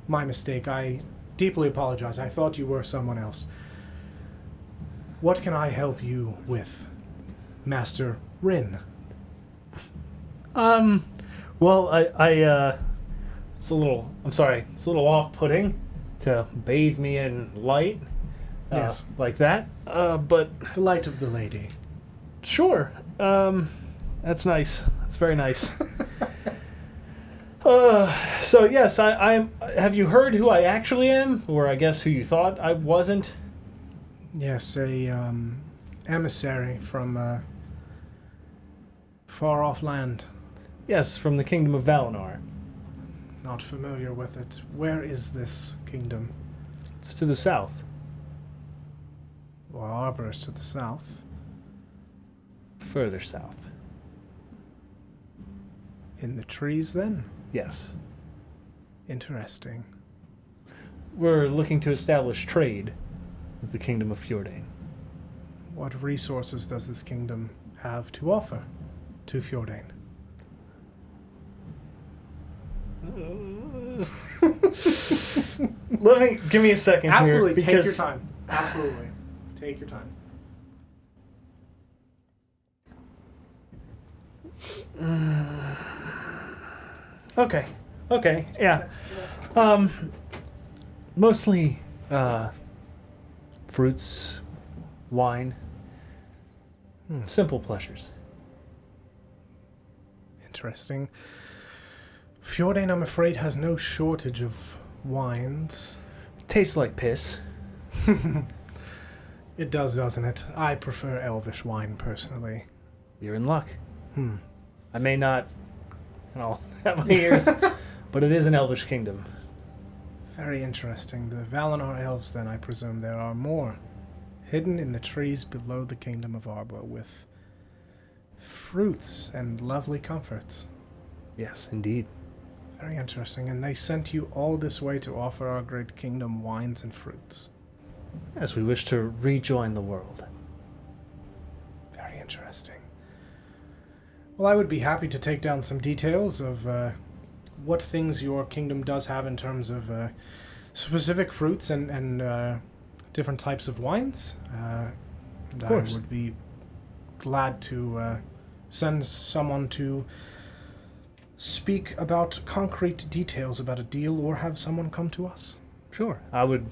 My mistake. I deeply apologize. I thought you were someone else. What can I help you with, Master Rin? Well, it's a little, I'm sorry, it's a little off-putting to bathe me in light. Yes. Like that. But The light of the lady. sure. That's nice. That's very nice. So yes, I'm. Have you heard who I actually am, or I guess who you thought I wasn't? Yes, a emissary from far off land. Yes, from the kingdom of Valinor. Not familiar with it. Where is this kingdom? It's to the south. Well, Arbor is to the south. Further south. In the trees, then? Yes. Interesting. We're looking to establish trade with the kingdom of Fjordain. What resources does this kingdom have to offer to Fjordain? Give me a second. Absolutely, here, take your time. Absolutely. Take your time. Okay, yeah. Mostly fruits, wine, simple pleasures. Interesting. Fjordain, I'm afraid, has no shortage of wines. Tastes like piss. It does, doesn't it? I prefer elvish wine, personally. You're in luck. I may not, have my ears, but it is an elvish kingdom. Very interesting. The Valinor elves, then, I presume there are more hidden in the trees below the kingdom of Arbor with fruits and lovely comforts. Yes, indeed. Very interesting. And they sent you all this way to offer our great kingdom wines and fruits. As we wish to rejoin the world. Very interesting. Well, I would be happy to take down some details of what things your kingdom does have in terms of specific fruits and different types of wines. And of course. I would be glad to send someone to speak about concrete details about a deal or have someone come to us. Sure. I would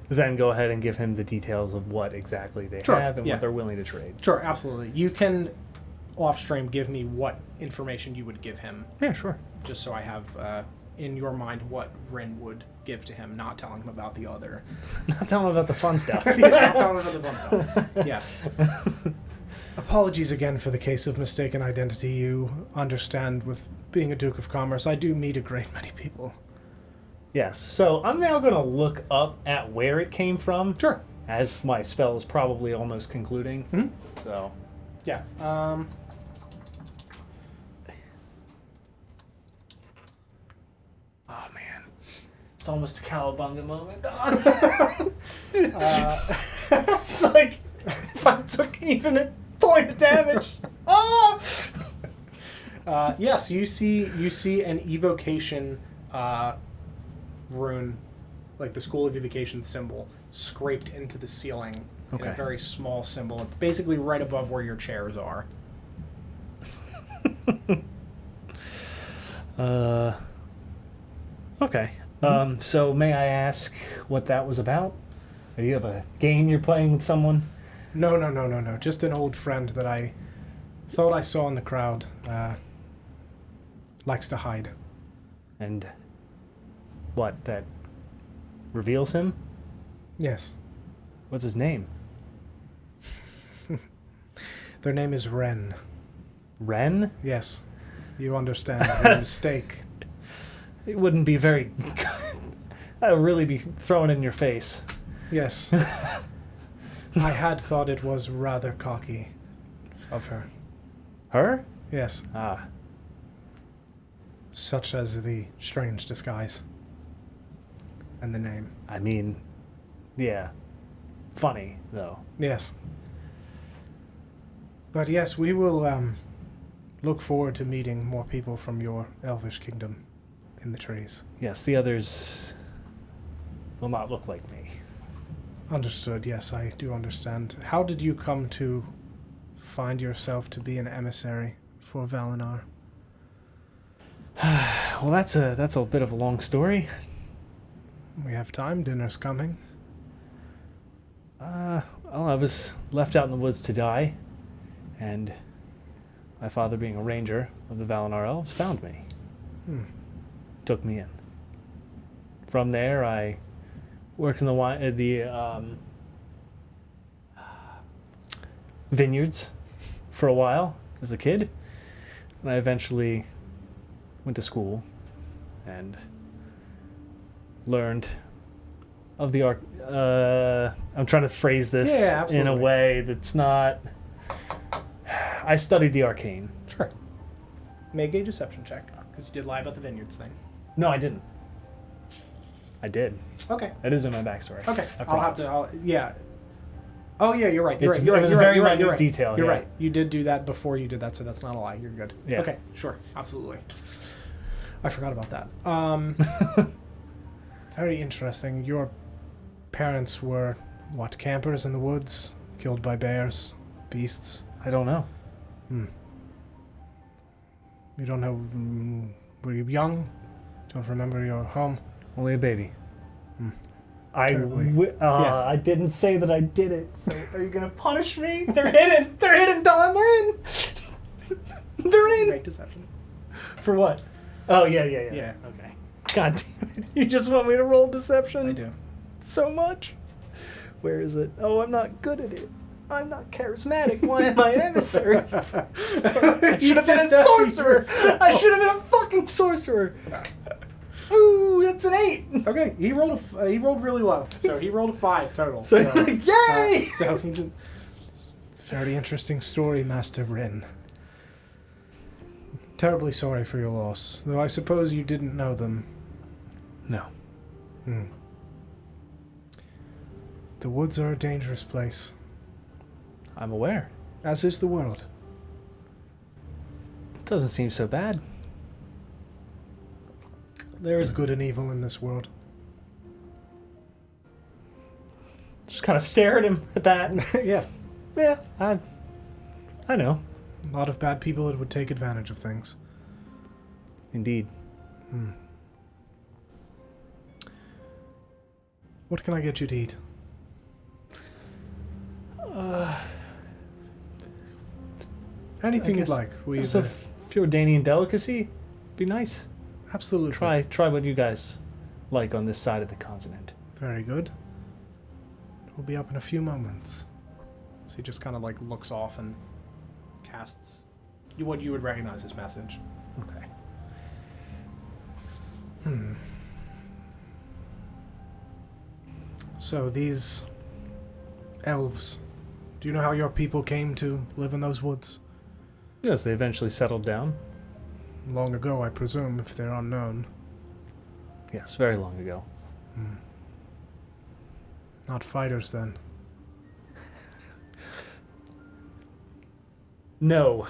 then go ahead and give him the details of what exactly they Sure, have and yeah. what they're willing to trade. Sure, absolutely. You can off-stream give me what information you would give him, Yeah, sure. just so I have in your mind what Rin would give to him, not telling him about the other. Not tell him about the fun stuff. Yeah, not telling him about the fun stuff. Yeah. Apologies again for the case of mistaken identity. You understand, with being a Duke of Commerce, I do meet a great many people. Yes. So I'm now going to look up at where it came from. Sure. As my spell is probably almost concluding. Mhm. So. Yeah. Oh, man. It's almost a cowabunga moment. It's like if I took even a point of damage. Oh! Yes, you see an evocation rune, like the School of Evocation symbol, scraped into the ceiling in a Okay. very small symbol, basically right above where your chairs are. Okay. So may I ask what that was about? Do you have a game you're playing with someone? No. Just an old friend that I thought I saw in the crowd. Likes to hide. And what, that reveals him? Yes. What's his name? Their name is Ren. Ren? Yes. You understand the mistake. It wouldn't be very. I would really be thrown in your face. Yes. I had thought it was rather cocky of her. Her? Yes. Ah. Such as the strange disguise. And the name. I mean, yeah. Funny, though. Yes. But yes, we will look forward to meeting more people from your elvish kingdom in the trees. Yes, the others will not look like me. Understood, yes, I do understand. How did you come to find yourself to be an emissary for Valinar? Well, that's a bit of a long story. We have time, dinner's coming. Well, I was left out in the woods to die, and my father, being a ranger of the Valinar Elves, found me. Took me in. From there, I worked in the vineyards for a while as a kid, and I eventually went to school and learned of the I'm trying to phrase this in a way that's not. I studied the arcane. Sure. Make a deception check, because you did lie about the vineyards thing. No, I didn't. I did. Okay. That is in my backstory. Okay. I I'll have promise. to. Yeah. Oh yeah, you're right. You're It's- right. You're it right. was You're a right. very You're right. minute You're right. detail, You're yeah. right. You did do that before you did that, so that's not a lie. You're good. Yeah. Okay. Sure. Absolutely. I forgot about that. Very interesting. Your parents were what? Campers in the woods, killed by bears, beasts. I don't know. You don't know. Were you young? Don't remember your home. Only a baby. Terribly. I didn't say that I did it. So are you gonna punish me? They're hidden. They're hidden, Don. They're in. They're in. Great deception. For what? Oh yeah. Yeah. Okay. God damn it! You just want me to roll deception? I do. So much. Where is it? Oh, I'm not good at it. I'm not charismatic. Why am I an emissary? I should have been a sorcerer. I should have been a fucking sorcerer. Ooh, that's an 8. Okay, he rolled really low, so he rolled a 5 total. So, yay! So he just very interesting story, Master Bryn. Terribly sorry for your loss, though I suppose you didn't know them. No. The woods are a dangerous place, I'm aware. as is the world. Doesn't seem so bad. There is good and evil in this world. Just kind of stare at him at that. Yeah, Yeah, I know. a lot of bad people that would take advantage of things. Indeed. What can I get you to eat? Anything you'd guess- like. We So if you're a Danian delicacy, be nice. absolutely Try what you guys like on this side of the continent. Very good. We'll be up in a few moments. So he just kind of like looks off and casts what you would recognize as message. Okay. So these elves, do you know how your people came to live in those woods? Yes, they eventually settled down. Long ago, I presume, if they're unknown. Yes, very long ago. Not fighters, then. No.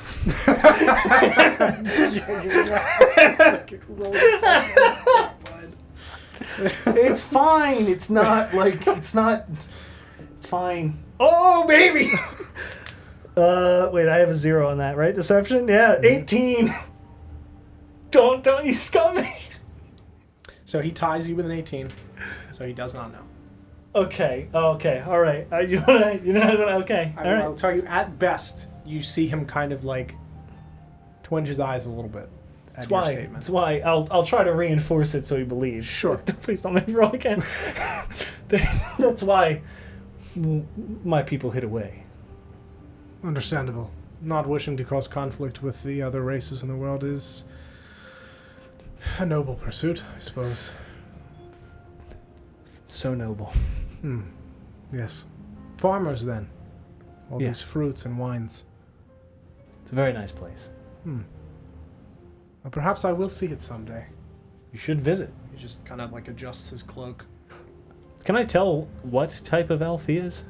It's fine. It's not like it's not. It's fine. Oh baby. Wait, I have a 0 on that, right? Deception? Yeah, 18. Don't you scum me. So he ties you with an 18. So he does not know. Okay. Okay. All right. You're not gonna. Okay. All I'll right. tell you, at best, you see him kind of like twinge his eyes a little bit at That's your why. statement. That's why I'll try to reinforce it so he believes. Sure. Please don't make me roll again. That's why my people hid away. Understandable. Not wishing to cause conflict with the other races in the world is A noble pursuit, I suppose. So noble. Yes. Farmers, then. All Yes. these fruits and wines. It's a very nice place. Well, perhaps I will see it someday. You should visit. He just kind of like adjusts his cloak. Can I tell what type of elf he is? Is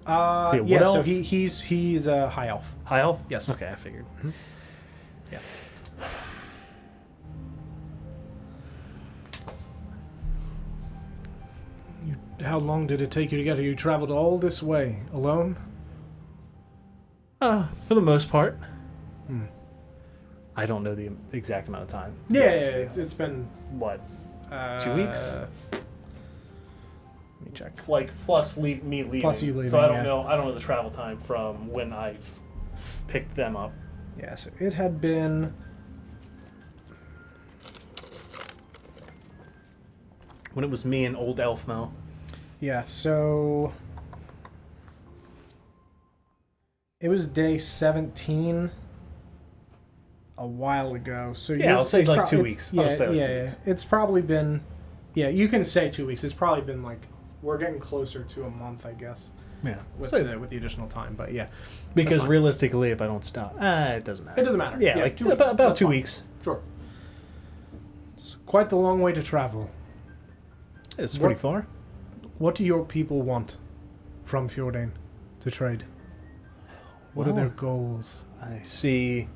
he a wood Yeah, so elf? he's a high elf. High elf? Yes. Okay, I figured. Yeah. How long did it take you to get here? You traveled all this way alone? For the most part. I don't know the exact amount of time. Yeah, it's been What? 2 weeks? Let me check. Like plus me leaving. Plus you leaving, So I don't yeah. know. I don't know the travel time from when I've picked them up. Yeah, so it had been. When it was me and old Elfmo. Yeah, so it was day 17 a while ago. So Yeah, I'll say it's like prob- 2 it's- weeks. Yeah, I'll say like yeah, 2 yeah. weeks. It's probably been. Yeah, you can say 2 weeks. It's probably been like we're getting closer to a month, I guess, Yeah. with So- the additional time. But yeah, because fine. realistically, if I don't stop, it doesn't matter. it doesn't matter. Yeah, like 2 weeks. about That's 2 fine. weeks. Sure. It's quite the long way to travel. It's What- pretty far. What do your people want from Fjordain to trade? What are their Well, goals? I see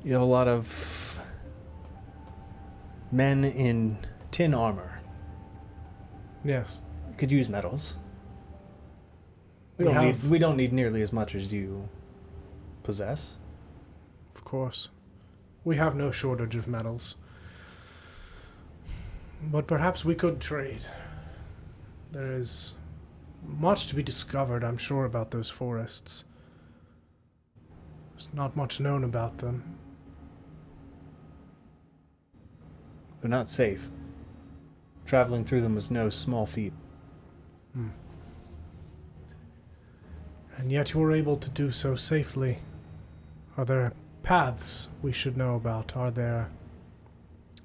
you have a lot of men in tin armor. Yes. Could use metals. We have- We don't need nearly as much as you possess. Of course. We have no shortage of metals. But perhaps we could trade. There is much to be discovered, I'm sure, about those forests. There's not much known about them. They're not safe. Traveling through them was no small feat. And yet you were able to do so safely. Are there paths we should know about?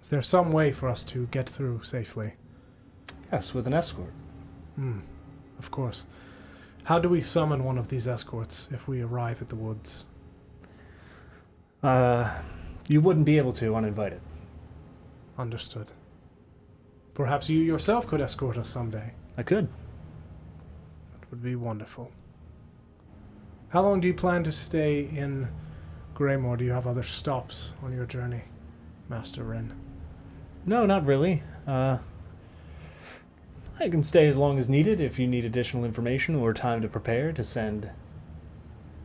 Is there some way for us to get through safely? Yes, with an escort. Of course. How do we summon one of these escorts if we arrive at the woods? You wouldn't be able to uninvited. Understood. Perhaps you yourself could escort us someday. I could. That would be wonderful. How long do you plan to stay in Greymore? Do you have other stops on your journey, Master Wren? No, not really. I can stay as long as needed if you need additional information or time to prepare to send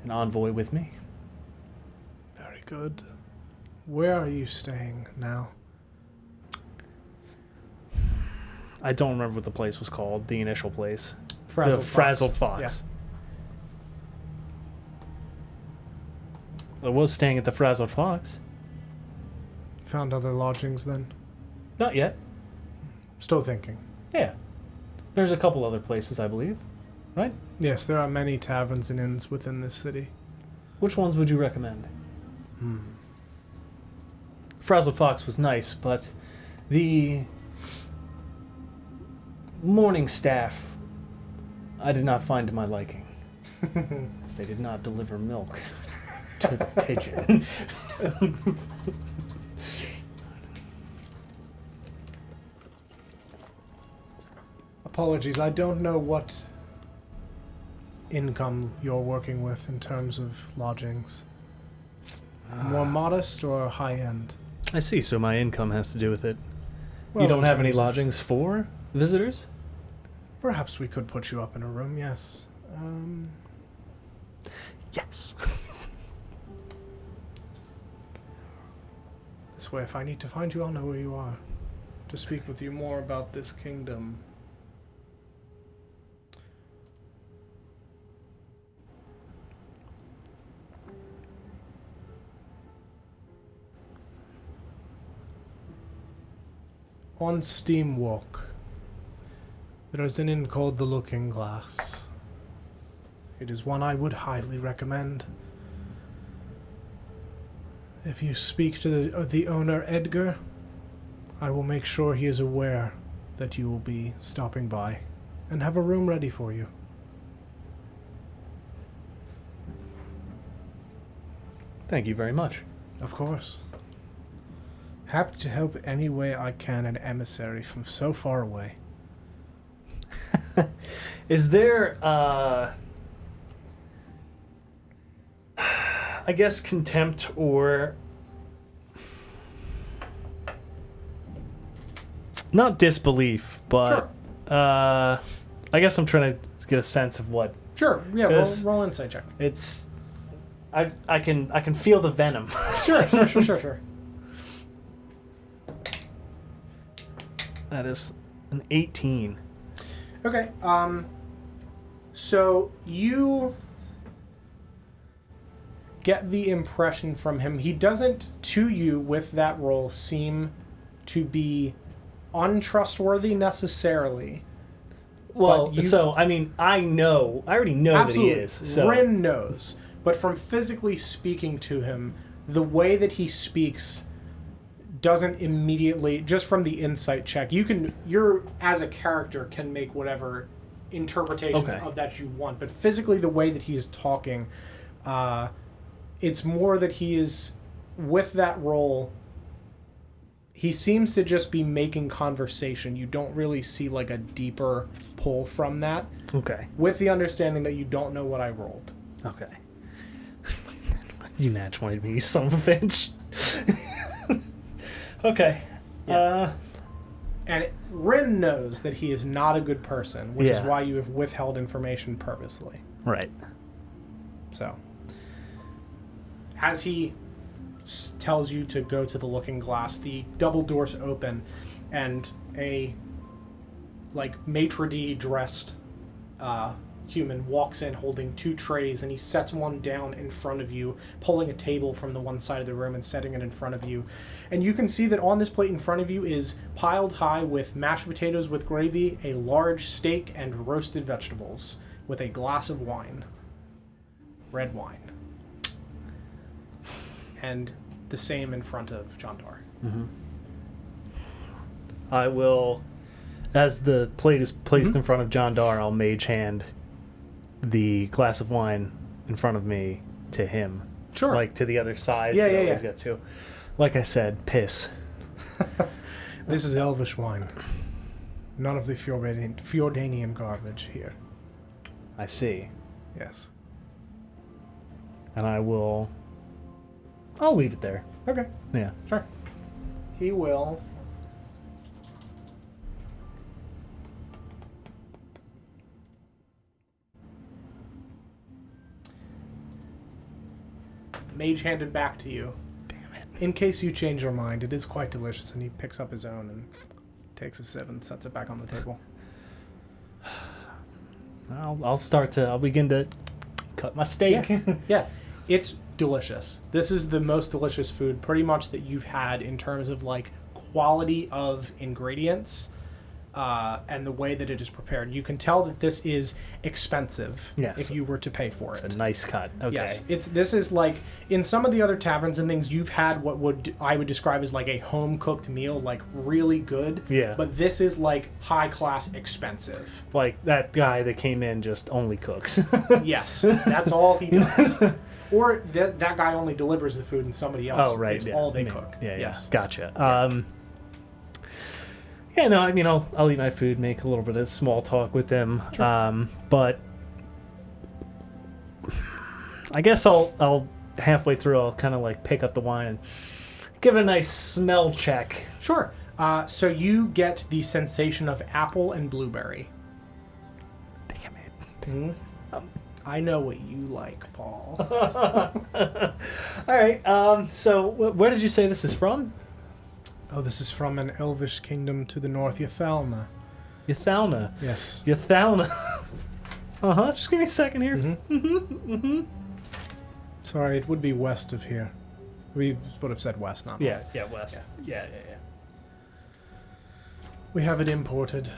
an envoy with me. Very good. Where are you staying now? I don't remember what the place was called, the initial place. Frazzled the Frazzled Fox. I was staying at the Frazzled Fox. Found other lodgings then? Not yet. Still thinking. Yeah. There's a couple other places, I believe. Right? Yes, there are many taverns and inns within this city. Which ones would you recommend? Frazzled Fox was nice, but the morning staff I did not find to my liking. As they did not deliver milk to the pigeon. Apologies, I don't know what income you're working with in terms of lodgings. More modest or high end? I see, so my income has to do with it. Well, You don't in have any terms of- lodgings for visitors? Perhaps we could put you up in a room, yes. Yes. This way, if I need to find you, I'll know where you are. To speak with you more about this kingdom. On Steamwalk, there is an inn called the Looking Glass. It is one I would highly recommend. If you speak to the owner, Edgar, I will make sure he is aware that you will be stopping by and have a room ready for you. Thank you very much. Of course. Happy to help any way I can an emissary from so far away. Is there, I guess, contempt or not disbelief, but I guess I'm trying to get a sense of what Sure, yeah, roll insight check. it's. I can feel the venom. Sure. That is an 18. Okay, so you get the impression from him, he doesn't, to you, with that roll, seem to be untrustworthy necessarily. Well, But you- so, I mean, I already know Absolutely. that he is. So. Rin knows. But from physically speaking to him, the way that he speaks doesn't immediately, just from the insight check, you're as a character can make whatever interpretations Okay. of that you want. But physically, the way that he is talking, it's more that he is, with that role, he seems to just be making conversation. You don't really see like a deeper pull from that, Okay. with the understanding that you don't know what I rolled. Okay. You match wanted me, you son of a bitch. Okay. Yeah. And Rin knows that he is not a good person, which is Yeah. why you have withheld information purposely. Right. So, as he tells you to go to the looking glass, the double doors open, and a maitre d' dressed human walks in holding 2 trays, and he sets one down in front of you, pulling a table from the one side of the room and setting it in front of you. And you can see that on this plate in front of you is piled high with mashed potatoes with gravy, a large steak, and roasted vegetables, with a glass of wine. Red wine. And the same in front of John Dar. I will, as the plate is placed in front of John Dar, I'll mage hand the glass of wine in front of me to him. Sure. Like to the other side. Yeah, so yeah, he's yeah. got 2. Like I said, piss. This is Elvish wine. None of the Fjordanian garbage here. I see. Yes. And I'll leave it there. Okay. Yeah. Sure. He will. Mage handed back to you. Damn it. In case you change your mind, it is quite delicious, and he picks up his own and takes a sip and sets it back on the table. I'll begin to cut my steak. Yeah, it's delicious. This is the most delicious food pretty much that you've had in terms of like quality of ingredients and the way that it is prepared. You can tell that this is expensive Yes. if you were to pay for It's it. a nice cut. Okay. Yes, this is like in some of the other taverns and things you've had what I would describe as like a home cooked meal, like really good. Yeah. But this is like high class expensive. Like that guy that came in just only cooks. Yes, that's all he does. Or that guy only delivers the food and somebody else. Oh, right. It's yeah. all they I mean, cook. Yeah. Yes. Gotcha. Yeah. No. I mean, I'll eat my food, make a little bit of small talk with them. Sure. But I guess I'll halfway through I'll kind of like pick up the wine and give it a nice smell check. Sure. So you get the sensation of apple and blueberry. Damn it. Mm-hmm. I know what you like, Paul. All right. So where did you say this is from? Oh, this is from an elvish kingdom to the north, Yathalna. Yathalna. Yes. Yathalna. Just give me a second here. Mm-hmm. Sorry, it would be west of here. We would have said west, not north. Yeah. West. Yeah. We have it imported.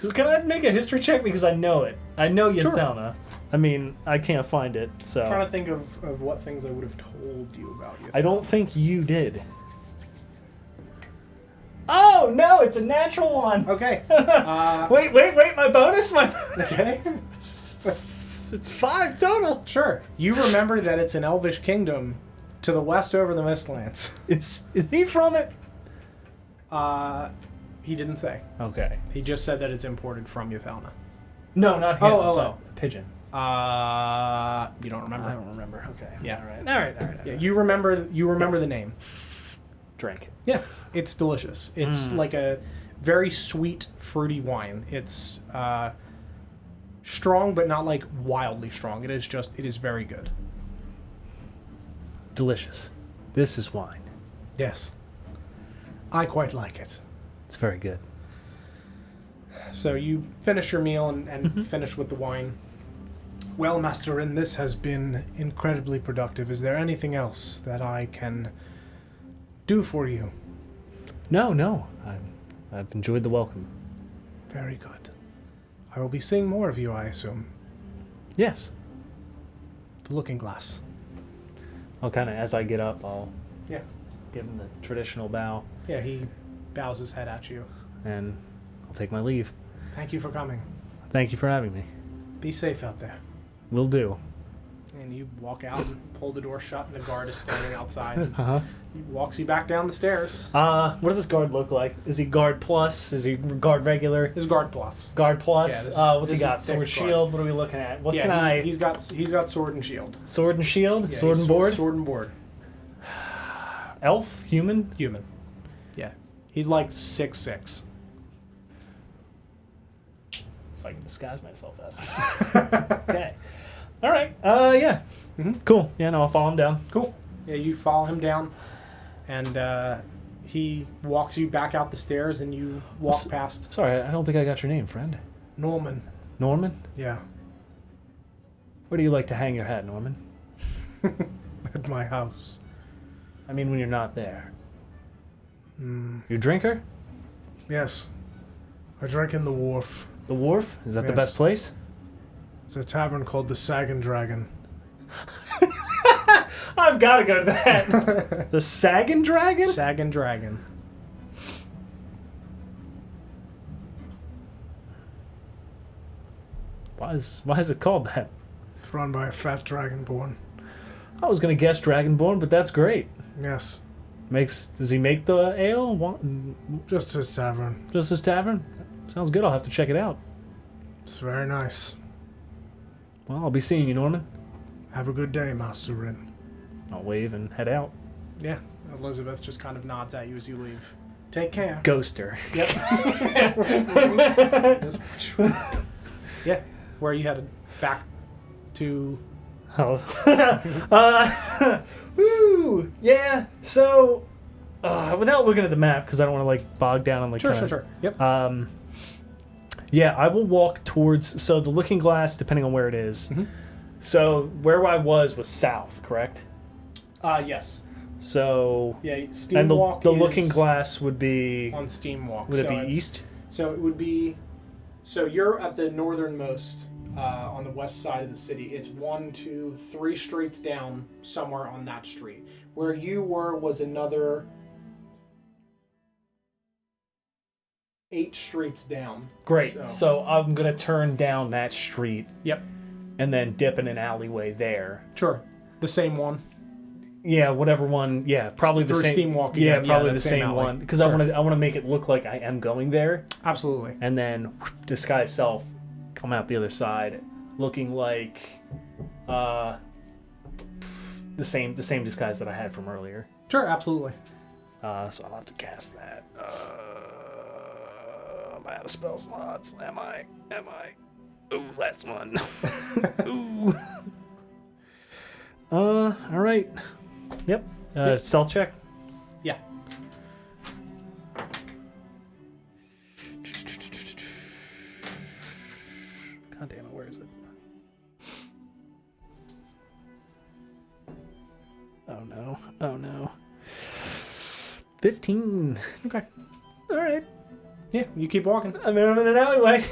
So can I make a history check because I know it? I know Sure. Yathelna. I mean, I can't find it, so I'm trying to think of what things I would have told you about you. I don't think you did. Oh no, it's a natural one. Okay. Wait, my bonus, Okay. it's 5 total. Sure. You remember that it's an elvish kingdom to the west over the Mistlands. Is he from it? He didn't say. Okay. He just said that it's imported from Yathelna. No, not him. Oh. Pigeon. You don't remember? I don't remember. Okay. Yeah. All right. Yeah, you remember the name. Drink. Yeah, it's delicious. It's like a very sweet, fruity wine. It's strong, but not like wildly strong. It is very good. Delicious. This is wine. Yes. I quite like it. It's very good. So you finish your meal and finish with the wine. Well, Master Rin, this has been incredibly productive. Is there anything else that I can do for you? No. I've enjoyed the welcome. Very good. I will be seeing more of you, I assume. Yes. The Looking Glass. I'll kind of, as I get up, I'll Yeah. give him the traditional bow, Yeah, he bows his head at you. and I'll take my leave. Thank you for coming. Thank you for having me. Be safe out there. Will do. And you walk out and pull the door shut, and the guard is standing outside. Uh-huh. He walks you back down the stairs. What does this guard look like? Is he guard plus? Is he guard regular? His guard plus. Guard plus? Yeah, this is- What's he this got? is Sword, thick guard. shield? What are we looking at? What can I... He's got sword and shield. Sword and shield? Yeah, sword he's and board? Sword and board. Elf? Human? Human. Yeah. He's like 6'6". So I can disguise myself as. Okay. All right. Yeah. Cool. Yeah, no, I'll follow him down. Cool. Yeah, you follow him down, and he walks you back out the stairs, and you walk past Sorry, I don't think I got your name, friend. Norman. Norman? Yeah. Where do you like to hang your hat, Norman? At my house. I mean, when you're not there. You a drinker? Yes. I drink in the wharf. The Wharf? Is that the Yes. best place? It's a tavern called the Sagging Dragon. I've got to go to that. The Sagging Dragon? Sagging Dragon. Why is it called that? It's run by a fat dragonborn. I was gonna guess Dragonborn, but that's great. Yes. Does he make the ale? Just his tavern. Just his tavern? Sounds good. I'll have to check it out. It's very nice. Well, I'll be seeing you, Norman. Have a good day, Master Rin. I'll wave and head out. Yeah. Elizabeth just kind of nods at you as you leave. Take care. Ghoster. Yep. Yeah. Where are you headed? Back to... Oh. Woo! Yeah. So, without looking at the map, because I don't want to like bog down on like. Sure. Yep. Yeah, I will walk towards. So the Looking Glass, depending on where it is. So where I was south, correct? Yes. So. Yeah, Steam And Walk the is Looking Glass would be. on Steam Walk. Would it So be it's- east? So it would be... So you're at the northernmost, on the west side of the city. It's 1, 2, 3 streets down somewhere on that street. Where you were was another 8 streets down. Great. So I'm gonna turn down that street Yep. and then dip in an alleyway there. Sure. The same one. Yeah, whatever one. Yeah, probably the Through same. Steam Walk Yeah, again. Yeah, probably that the same same alley. one because Sure. I want to make it look like I am going there, Absolutely. and then disguise self, come out the other side, looking like the same disguise that I had from earlier. Sure, absolutely. So I'll have to cast that. Am I out of spell slots? Am I? Ooh, last one. Ooh. All right. Yep. Stealth check. Yeah. God damn it, where is it? Oh no. 15. Okay. All right. Yeah, you keep walking. I'm in an alleyway.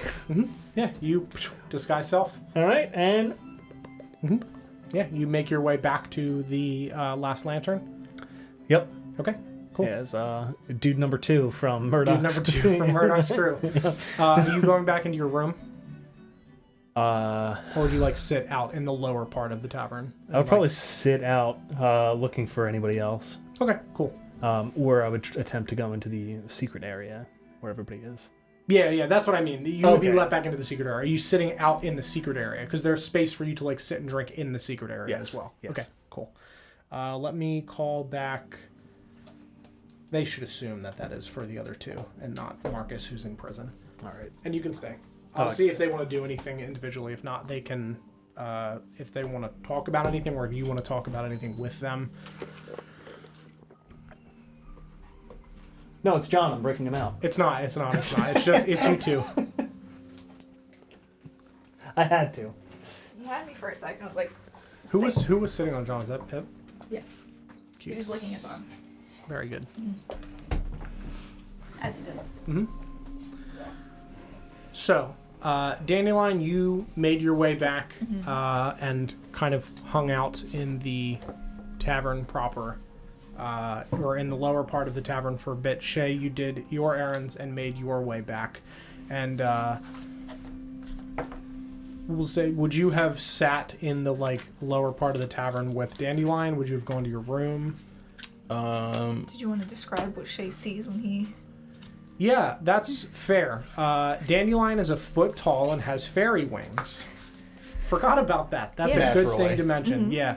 Yeah, you disguise self. All right, and Yeah, you make your way back to the last lantern. yep. Okay, cool. As dude number 2 from Murdoch's. Dude number 2 from Murdoch's crew. Are you going back into your room? Or would you like sit out in the lower part of the tavern? I would probably sit out looking for anybody else. Okay, cool. Or I would attempt to go into the secret area where everybody is. Yeah, that's what I mean. You would be Okay. let back into the secret area. Are you sitting out in the secret area? Because there's space for you to like sit and drink in the secret area Yes, as well. yes. Okay, cool. Let me call back. They should assume that is for the other two and not Marcus, who's in prison. All right. And you can stay. I'll see if they want to do anything individually. If not, they can. If they want to talk about anything, or if you want to talk about anything with them. No, it's John. I'm breaking him out. It's not. It's just it's you two. I had to. You had me for a second. I was like, Who was sitting on John? Is that Pip? Yeah. Cute. He was licking his arm. Very good. As he does. So, Dandelion, you made your way back and kind of hung out in the tavern proper, or in the lower part of the tavern for a bit. Shay, you did your errands and made your way back. And we'll say, would you have sat in the lower part of the tavern with Dandelion? Would you have gone to your room? Did you want to describe what Shay sees when he... Yeah, that's fair. Dandelion is a foot tall and has fairy wings. Forgot about that. That's a good Naturally. thing to mention. Yeah.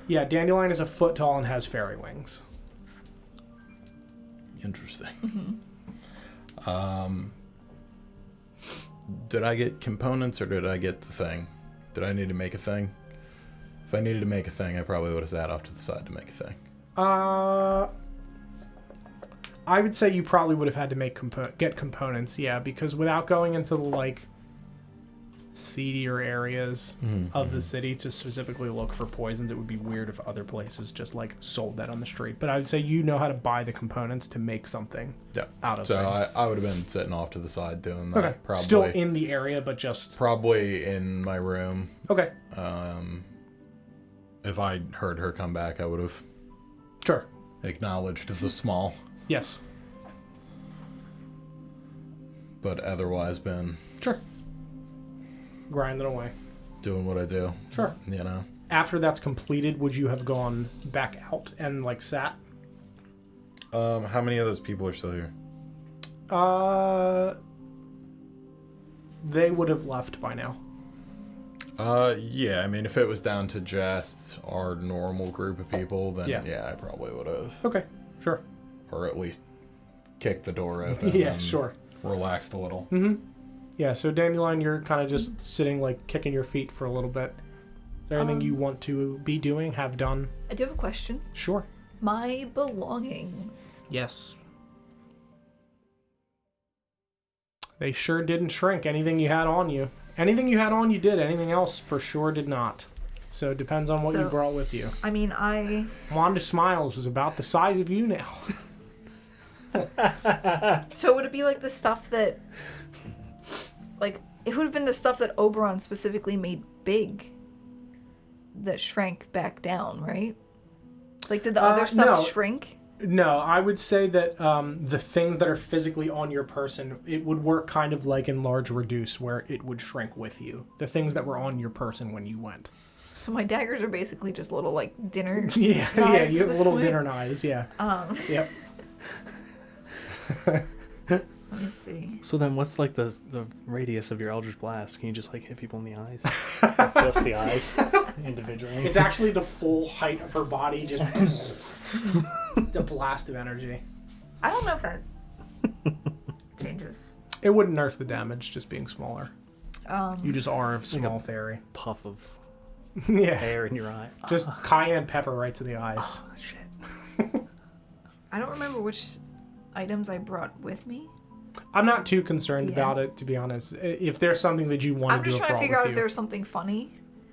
Yeah, Dandelion is a foot tall and has fairy wings. Interesting. Did I get components or did I get the thing? Did I need to make a thing? If I needed to make a thing, I probably would have sat off to the side to make a thing. I would say you probably would have had to get components, yeah, because without going into the seedier areas of the city to specifically look for poisons, it would be weird if other places just sold that on the street. But I would say you know how to buy the components to make something out of so things. I would have been sitting off to the side doing that. Okay, Probably, still in the area, but just... Probably in my room. Okay. If I heard her come back, I would have Sure. acknowledged the small. Yes. But otherwise been Sure. Grinding away. doing what I do. Sure. You know? After that's completed, would you have gone back out and sat? How many of those people are still here? They would have left by now. Yeah, I mean, if it was down to just our normal group of people, then Yeah. I probably would have. Okay. Sure. Or at least kicked the door open. Yeah, and sure. Relaxed a little. Yeah, so Dandelion, you're kind of just sitting, kicking your feet for a little bit. Is there anything you want to be doing, have done? I do have a question. Sure. My belongings. Yes. They sure didn't shrink. Anything you had on you. Anything you had on you did. Anything else for sure did not. So it depends on what you So- brought with you. I mean, Wanda Smiles is about the size of you now. So would it be the stuff that... it would have been the stuff that Oberon specifically made big that shrank back down, right? Did the other stuff no. shrink? No, I would say that the things that are physically on your person, it would work kind of like enlarge reduce, where it would shrink with you. The things that were on your person when you went. So my daggers are basically just little dinner Yeah, knives you at have this little point. dinner knives, yeah. Yep. Let me see. So then what's the radius of your Eldritch Blast? Can you just hit people in the eyes? Just the eyes individually? It's actually the full height of her body, just the blast of energy. I don't know if that changes. It wouldn't nerf the damage, just being smaller. You just are a small a- fairy. Puff of Yeah. air in your eye. Just cayenne pepper right to the eyes. Oh, shit. I don't remember which items I brought with me. I'm not too concerned Yeah. about it, to be honest. If there's something that you want I'm to do, just trying to brought figure with out you. if there's something funny.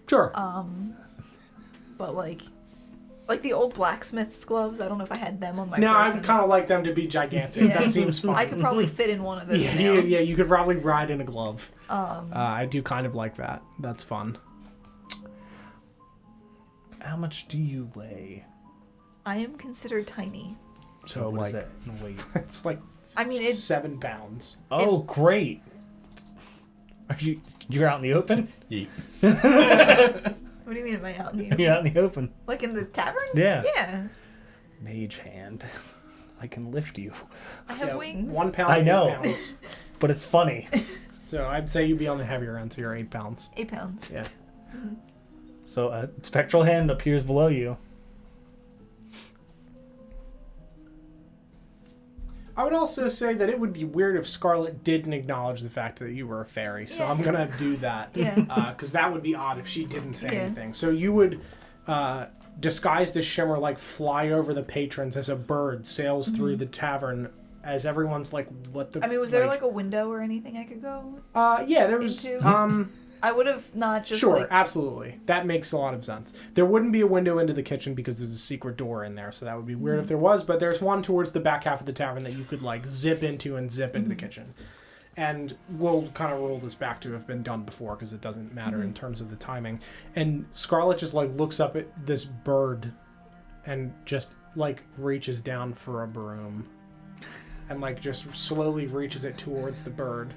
Sure. But Like the old blacksmith's gloves. I don't know if I had them on my No, I person. kind of like them to be gigantic. Yeah. That seems fun. I could probably fit in one of those Yeah, now. yeah, you could probably ride in a glove. Um, I do kind of like that. That's fun. How much do you weigh? I am considered tiny. So, what is like, that in weight? it's like I mean, it's 7 pounds. Oh, great. Are you're out in the open? Yeet. What do you mean am I out in the You're out in the open. Like in the tavern? Yeah. Yeah. Mage hand. I can lift you. I have wings. 1 pound, I know. 8 pounds. But it's funny. So I'd say you'd be on the heavier end, so you're 8 pounds. 8 pounds. Yeah. So a spectral hand appears below you. I would also say that it would be weird if Scarlet didn't acknowledge the fact that you were a fairy. So Yeah. I'm going to do that. Yeah. Because that would be odd if she didn't say Yeah. anything. So you would disguise the shimmer, like fly over the patrons as a bird sails through the tavern as everyone's like, what the... I mean, was there like a window or anything I could go? Yeah, there was... into? I would have not just Sure, like... absolutely. That makes a lot of sense. There wouldn't be a window into the kitchen because there's a secret door in there, so that would be weird if there was, but there's one towards the back half of the tavern that you could, like, zip into and zip into the kitchen. And we'll kind of roll this back to have been done before because it doesn't matter in terms of the timing. And Scarlet just, like, looks up at this bird and just, like, reaches down for a broom. And, like, just slowly reaches it towards the bird.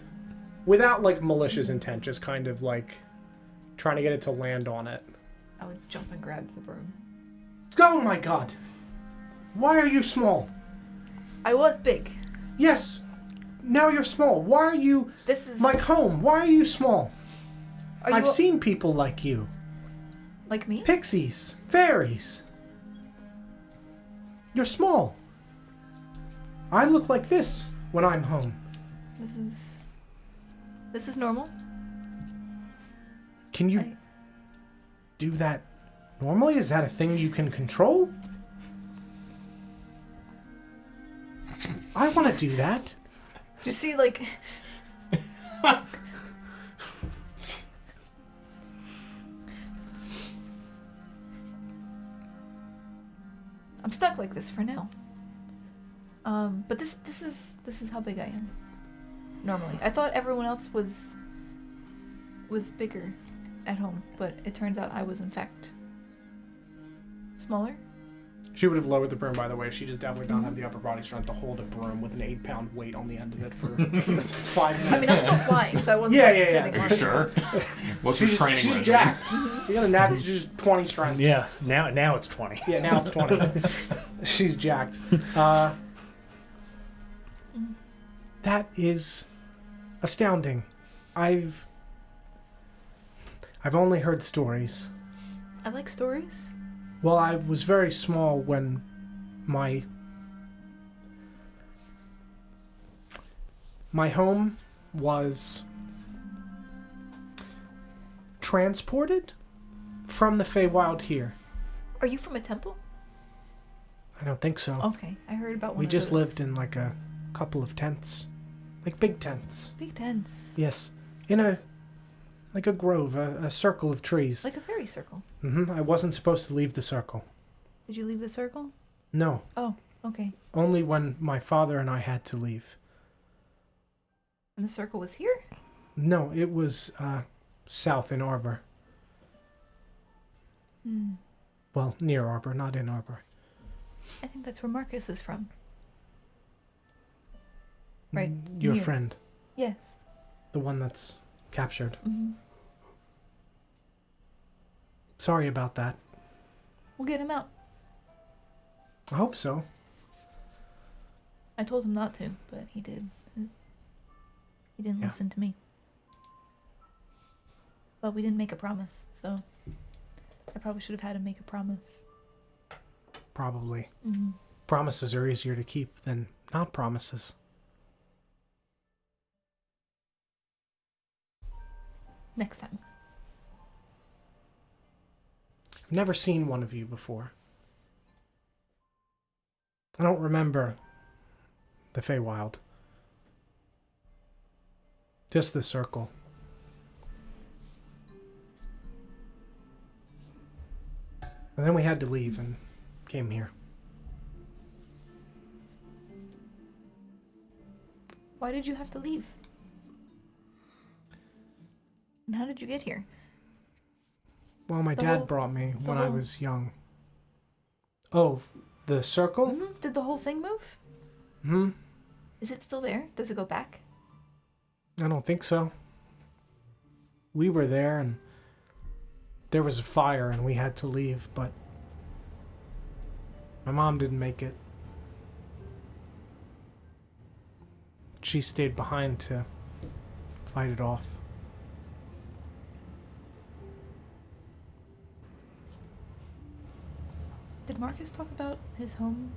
Without, like, malicious intent, just kind of, like, trying to get it to land on it. I would jump and grab the broom. Oh my god! Why are you small? I was big. Yes, now you're small. Why are you This is... like home? Why are you small? Are you I've seen people like you. like me? Pixies, fairies. You're small. I look like this when I'm home. This is normal. Can you do that normally? Is that a thing you can control? I want to do that. Do you see, like... I'm stuck like this for now. But this is how big I am. Normally. I thought everyone else was bigger at home, but it turns out I was in fact smaller. She would have lowered the broom, by the way. She just definitely don't have the upper body strength to hold a broom with an 8-pound weight on the end of it for 5 minutes. I mean, I'm still flying, so I wasn't Yeah, like, yeah, yeah. sitting Are on you it. Sure. What's your training She's regimen? jacked. You got a knack. She's just 20 strength. Yeah, now it's 20. Yeah, now it's 20. She's jacked. That is astounding. I've only heard stories. I like stories. Well, I was very small when my home was transported from the Feywild here. Are you from a temple? I don't think so. Okay, I heard about one We of just those. lived in like a couple of tents. Like big tents. Big tents. Yes. In a grove, a circle of trees. Like a fairy circle. I wasn't supposed to leave the circle. Did you leave the circle? No. Oh, okay. Only when my father and I had to leave. And the circle was here? No, it was south in Arbor. Well, near Arbor, not in Arbor. I think that's where Marcus is from. Right. Your near. friend. Yes. The one that's captured. Mm-hmm. Sorry about that. We'll get him out. I hope so. I told him not to, but he did. He didn't Yeah. listen to me. But we didn't make a promise, so I probably should have had him make a promise. Probably. Mm-hmm. Promises are easier to keep than not promises. Next time. I've never seen one of you before. I don't remember the Feywild. Just the circle. And then we had to leave, and came here. Why did you have to leave? And how did you get here? Well, my The dad whole- brought me the when I whole- was young. Oh, the circle? Did the whole thing move? Hmm? Is it still there? Does it go back? I don't think so. We were there and there was a fire and we had to leave, but my mom didn't make it. She stayed behind to fight it off. Did Marcus talk about his home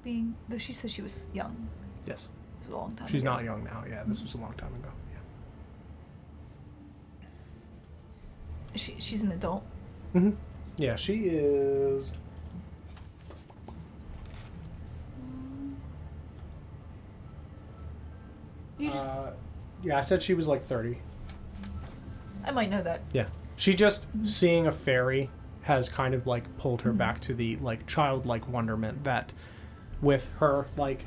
being... Though she said she was young. Yes. It was a long time She's ago. not young now. Yeah, this was a long time ago. Yeah. She's an adult. Mm-hmm. Yeah, she is... You just... yeah, I said she was like 30. I might know that. Yeah. She just seeing a fairy has kind of like pulled her back to the like childlike wonderment that with her like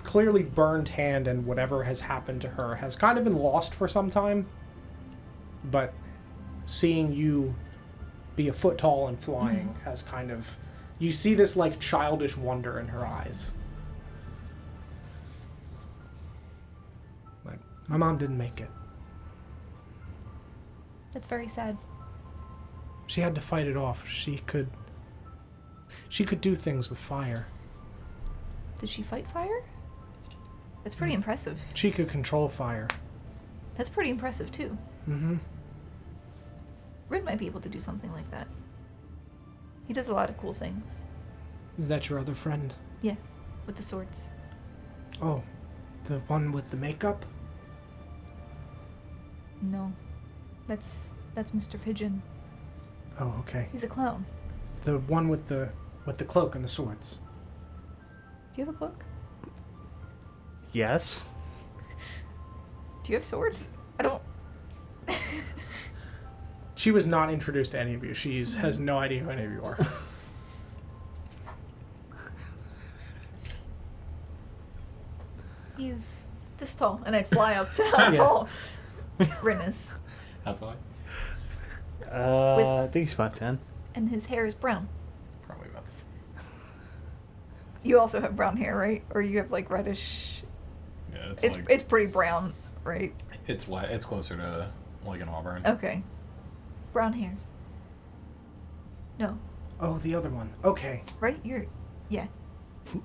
clearly burned hand and whatever has happened to her has kind of been lost for some time. But seeing you be a foot tall and flying has kind of, you see this like childish wonder in her eyes. But my mom didn't make it. That's very sad. She had to fight it off. She could do things with fire. Did she fight fire? That's pretty impressive. She could control fire. That's pretty impressive, too. Mm-hmm. Rid might be able to do something like that. He does a lot of cool things. Is that your other friend? Yes, with the swords. Oh, the one with the makeup? No. That's Mr. Pigeon. Oh, okay. He's a clown. The one with the cloak and the swords. Do you have a cloak? Yes. Do you have swords? I don't... She was not introduced to any of you. She has no idea who any of you are. He's this tall, and I'd fly up to how tall Rin is. How tall? I think he's 5'10". And his hair is brown. Probably about the same. You also have brown hair, right? Or you have like reddish... Yeah, It's pretty brown, right? it's closer to like an auburn. Okay. Brown hair. No. Oh, the other one. Okay. Right? You're... Yeah.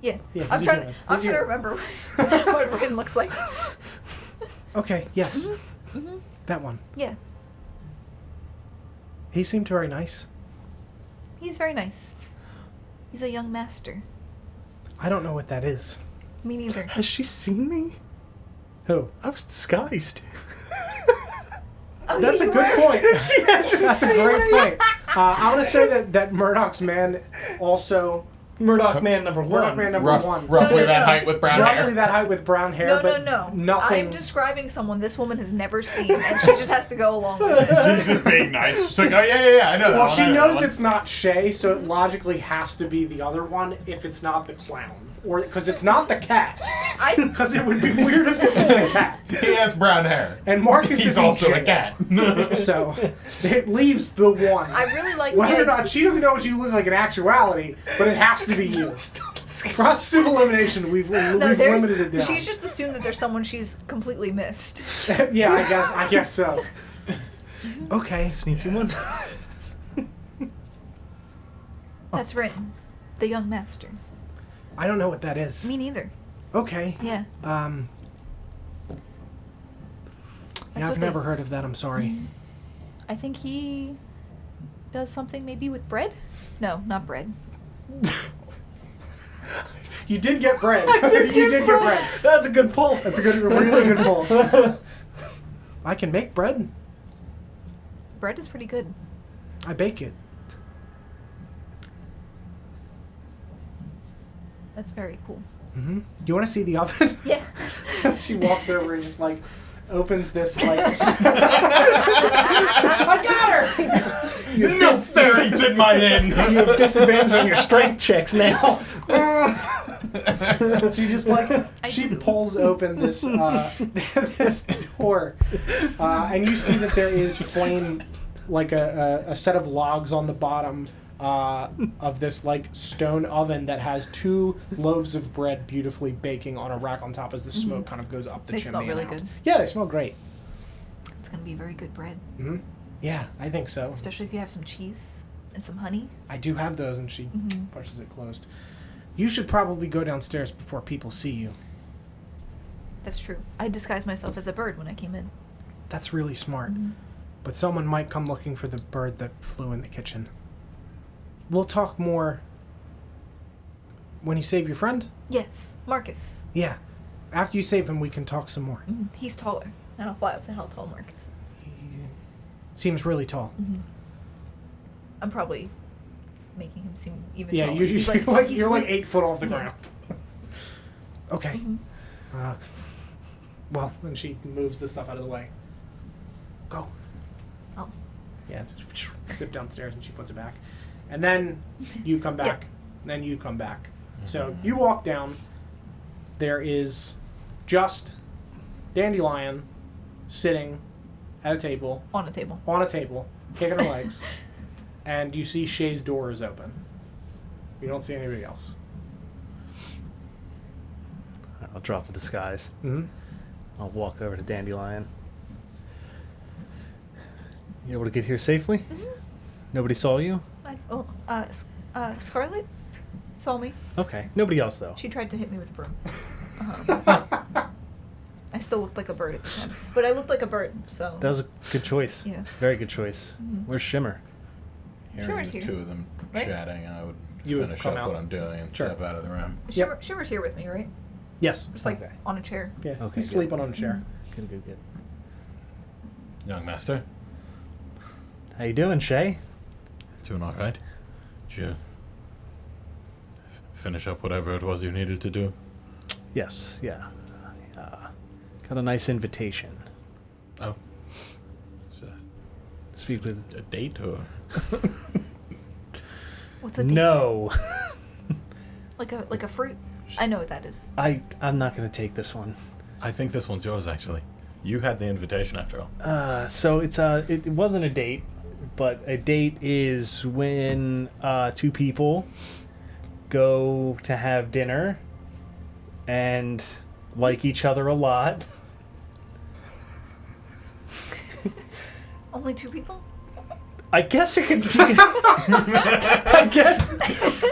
Yeah. Yeah, I'm he's trying human. to He's human. remember what Rin looks like. Okay, yes. That one. Yeah. He seemed very nice. He's very nice. He's a young master. I don't know what that is. Me neither. Has she seen me? Who? I was disguised. Oh, That's a you good were? point. That's a great point. I want to say that Murdoch's man also... Murdoch man number one. Murdoch man number one. Roughly No, that no. height with brown Roughly hair. that height with brown hair, No, but no. nothing... I'm describing someone this woman has never seen, and she just has to go along with it. She's just being nice. She's like, oh yeah, I know that Well, one, she I know knows that one. it's not Shay, so it logically has to be the other one if it's not the clown. Or because it's not the cat. Because it would be weird if it was the cat. He has brown hair. And Marcus He's isn't also a Shay. cat. So it leaves the one. I really like Whether or the- not she doesn't know what you look like in actuality, but it has to be you. Process of elimination, we've limited it down. She's just assumed that there's someone she's completely missed. Yeah, I guess so. Okay. Sneaky one. That's Rin, the young master. I don't know what that is. Me neither. Okay. Yeah. Yeah, what I've they- never heard of that. I'm sorry. I think he does something maybe with bread? No, not bread. You did get bread. You did get bread. That's a good pull. That's a really good pull. I can make bread. Bread is pretty good. I bake it. That's very cool. Mm-hmm. Do you want to see the oven? Yeah. She walks over and just like opens this like. I got her. No fairies in my inn. You have disadvantage on your strength checks now. So you just like she pulls open this this door, and you see that there is flame, like a set of logs on the bottom of this like stone oven that has 2 loaves of bread beautifully baking on a rack on top as the smoke kind of goes up the They chimney. smell really and out. good. Yeah, they smell great. It's gonna be very good bread, Yeah, I think so. especially if you have some cheese and some honey. I do have those, and she pushes it closed. You should probably go downstairs before people see you. That's true. I disguised myself as a bird when I came in. That's really smart. But someone might come looking for the bird that flew in the kitchen. We'll talk more when you save your friend. Yes, Marcus. Yeah. After you save him, we can talk some more. He's taller, and I'll fly up to how tall Marcus is. He seems really tall. I'm probably making him seem even Yeah, taller. He's you're like really- 8 foot off the Yeah. ground. Okay. Well, then she moves the stuff out of the way. Go. Oh. Yeah, just zip downstairs and she puts it back. And then you come back. Yep. And then you come back. So you walk down. There is just Dandelion sitting at a table, On a table. kicking her legs. And you see Shay's door is open. You don't see anybody else. I'll drop the disguise. Mm-hmm. I'll walk over to Dandelion. You able to get here safely? Nobody saw you? Scarlet saw me. Okay. Nobody else, though. She tried to hit me with a broom. I still looked like a bird at the time, but I looked like a bird, so. That was a good choice. Yeah. Very good choice. Where's Shimmer? Hearing Sure, it's the here. 2 of them Right? chatting, I would You would finish come up out. what I'm doing and Sure. step out of the room. Shimmer's here with me, right? Yes. Just like Okay. on a chair. Yeah. Okay, He's good. sleeping on a chair. Good. Young master, How you doing, Shay? doing all right? Did you finish up whatever it was you needed to do? Yes, yeah. Got a nice invitation. Oh. So, Speak with... a date or? What's a date? No. Like a fruit? I know what that is. I'm not going to take this one. I think this one's yours, actually. You had the invitation after all. So it wasn't a date, but a date is when 2 people go to have dinner and like each other a lot. Only 2 people? I guess it could.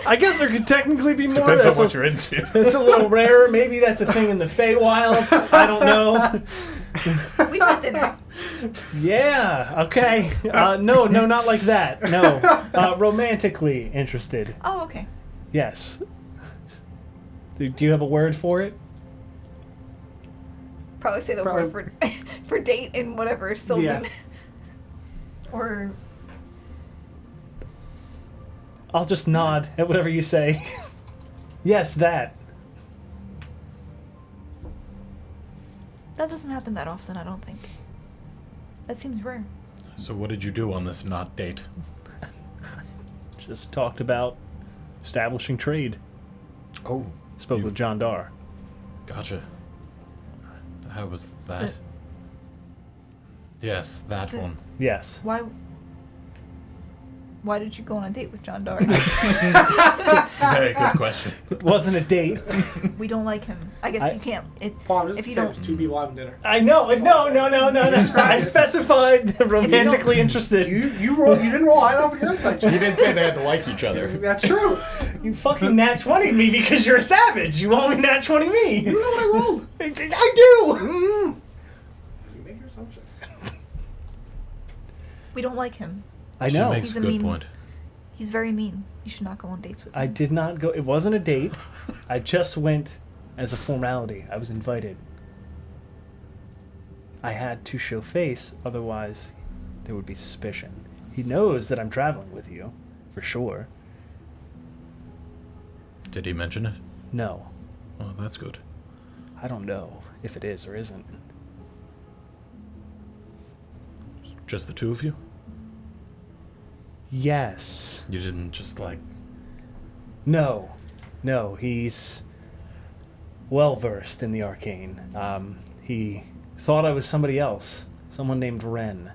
I guess there could technically be more. Depends on That's what a- you're into. It's a little rarer. Maybe that's a thing in the Feywild. I don't know. We've had dinner. Yeah. Okay. No, not like that. No. Romantically interested. Oh, okay. Yes. Do you have a word for it? Probably say the Probably- word for date in whatever Sylvan. Yeah. Or I'll just nod at whatever you say. Yes, that. that doesn't happen that often, I don't think. That seems rare. So what did you do on this not date? Just talked about establishing trade. Oh. Spoke You- with John Dar. Gotcha. How was that? Yes, that the- one. Yes. Why did you go on a date with John Dar? It's a very good question. It wasn't a date. We don't like him. I guess you can't. Paul, I'm just If you saying don't- there's 2 people having dinner. I know. No. I specified romantically interested. You rolled. You didn't roll high enough with your insight check. You didn't say they had to like each other. That's true. You fucking nat 20'd me because you're a savage. You only nat 20 me. You know what I rolled. I do. You make your assumption. We don't like him. I She know. makes He's a a good mean- point. He's very mean. You should not go on dates with him. I did not go. It wasn't a date. I just went as a formality. I was invited. I had to show face, otherwise there would be suspicion. He knows that I'm traveling with you, for sure. Did he mention it? No, Oh, that's good. I don't know if it is or isn't. just the two of you? Yes. You didn't just, like... No. No, he's well-versed in the arcane. He thought I was somebody else. Someone named Ren.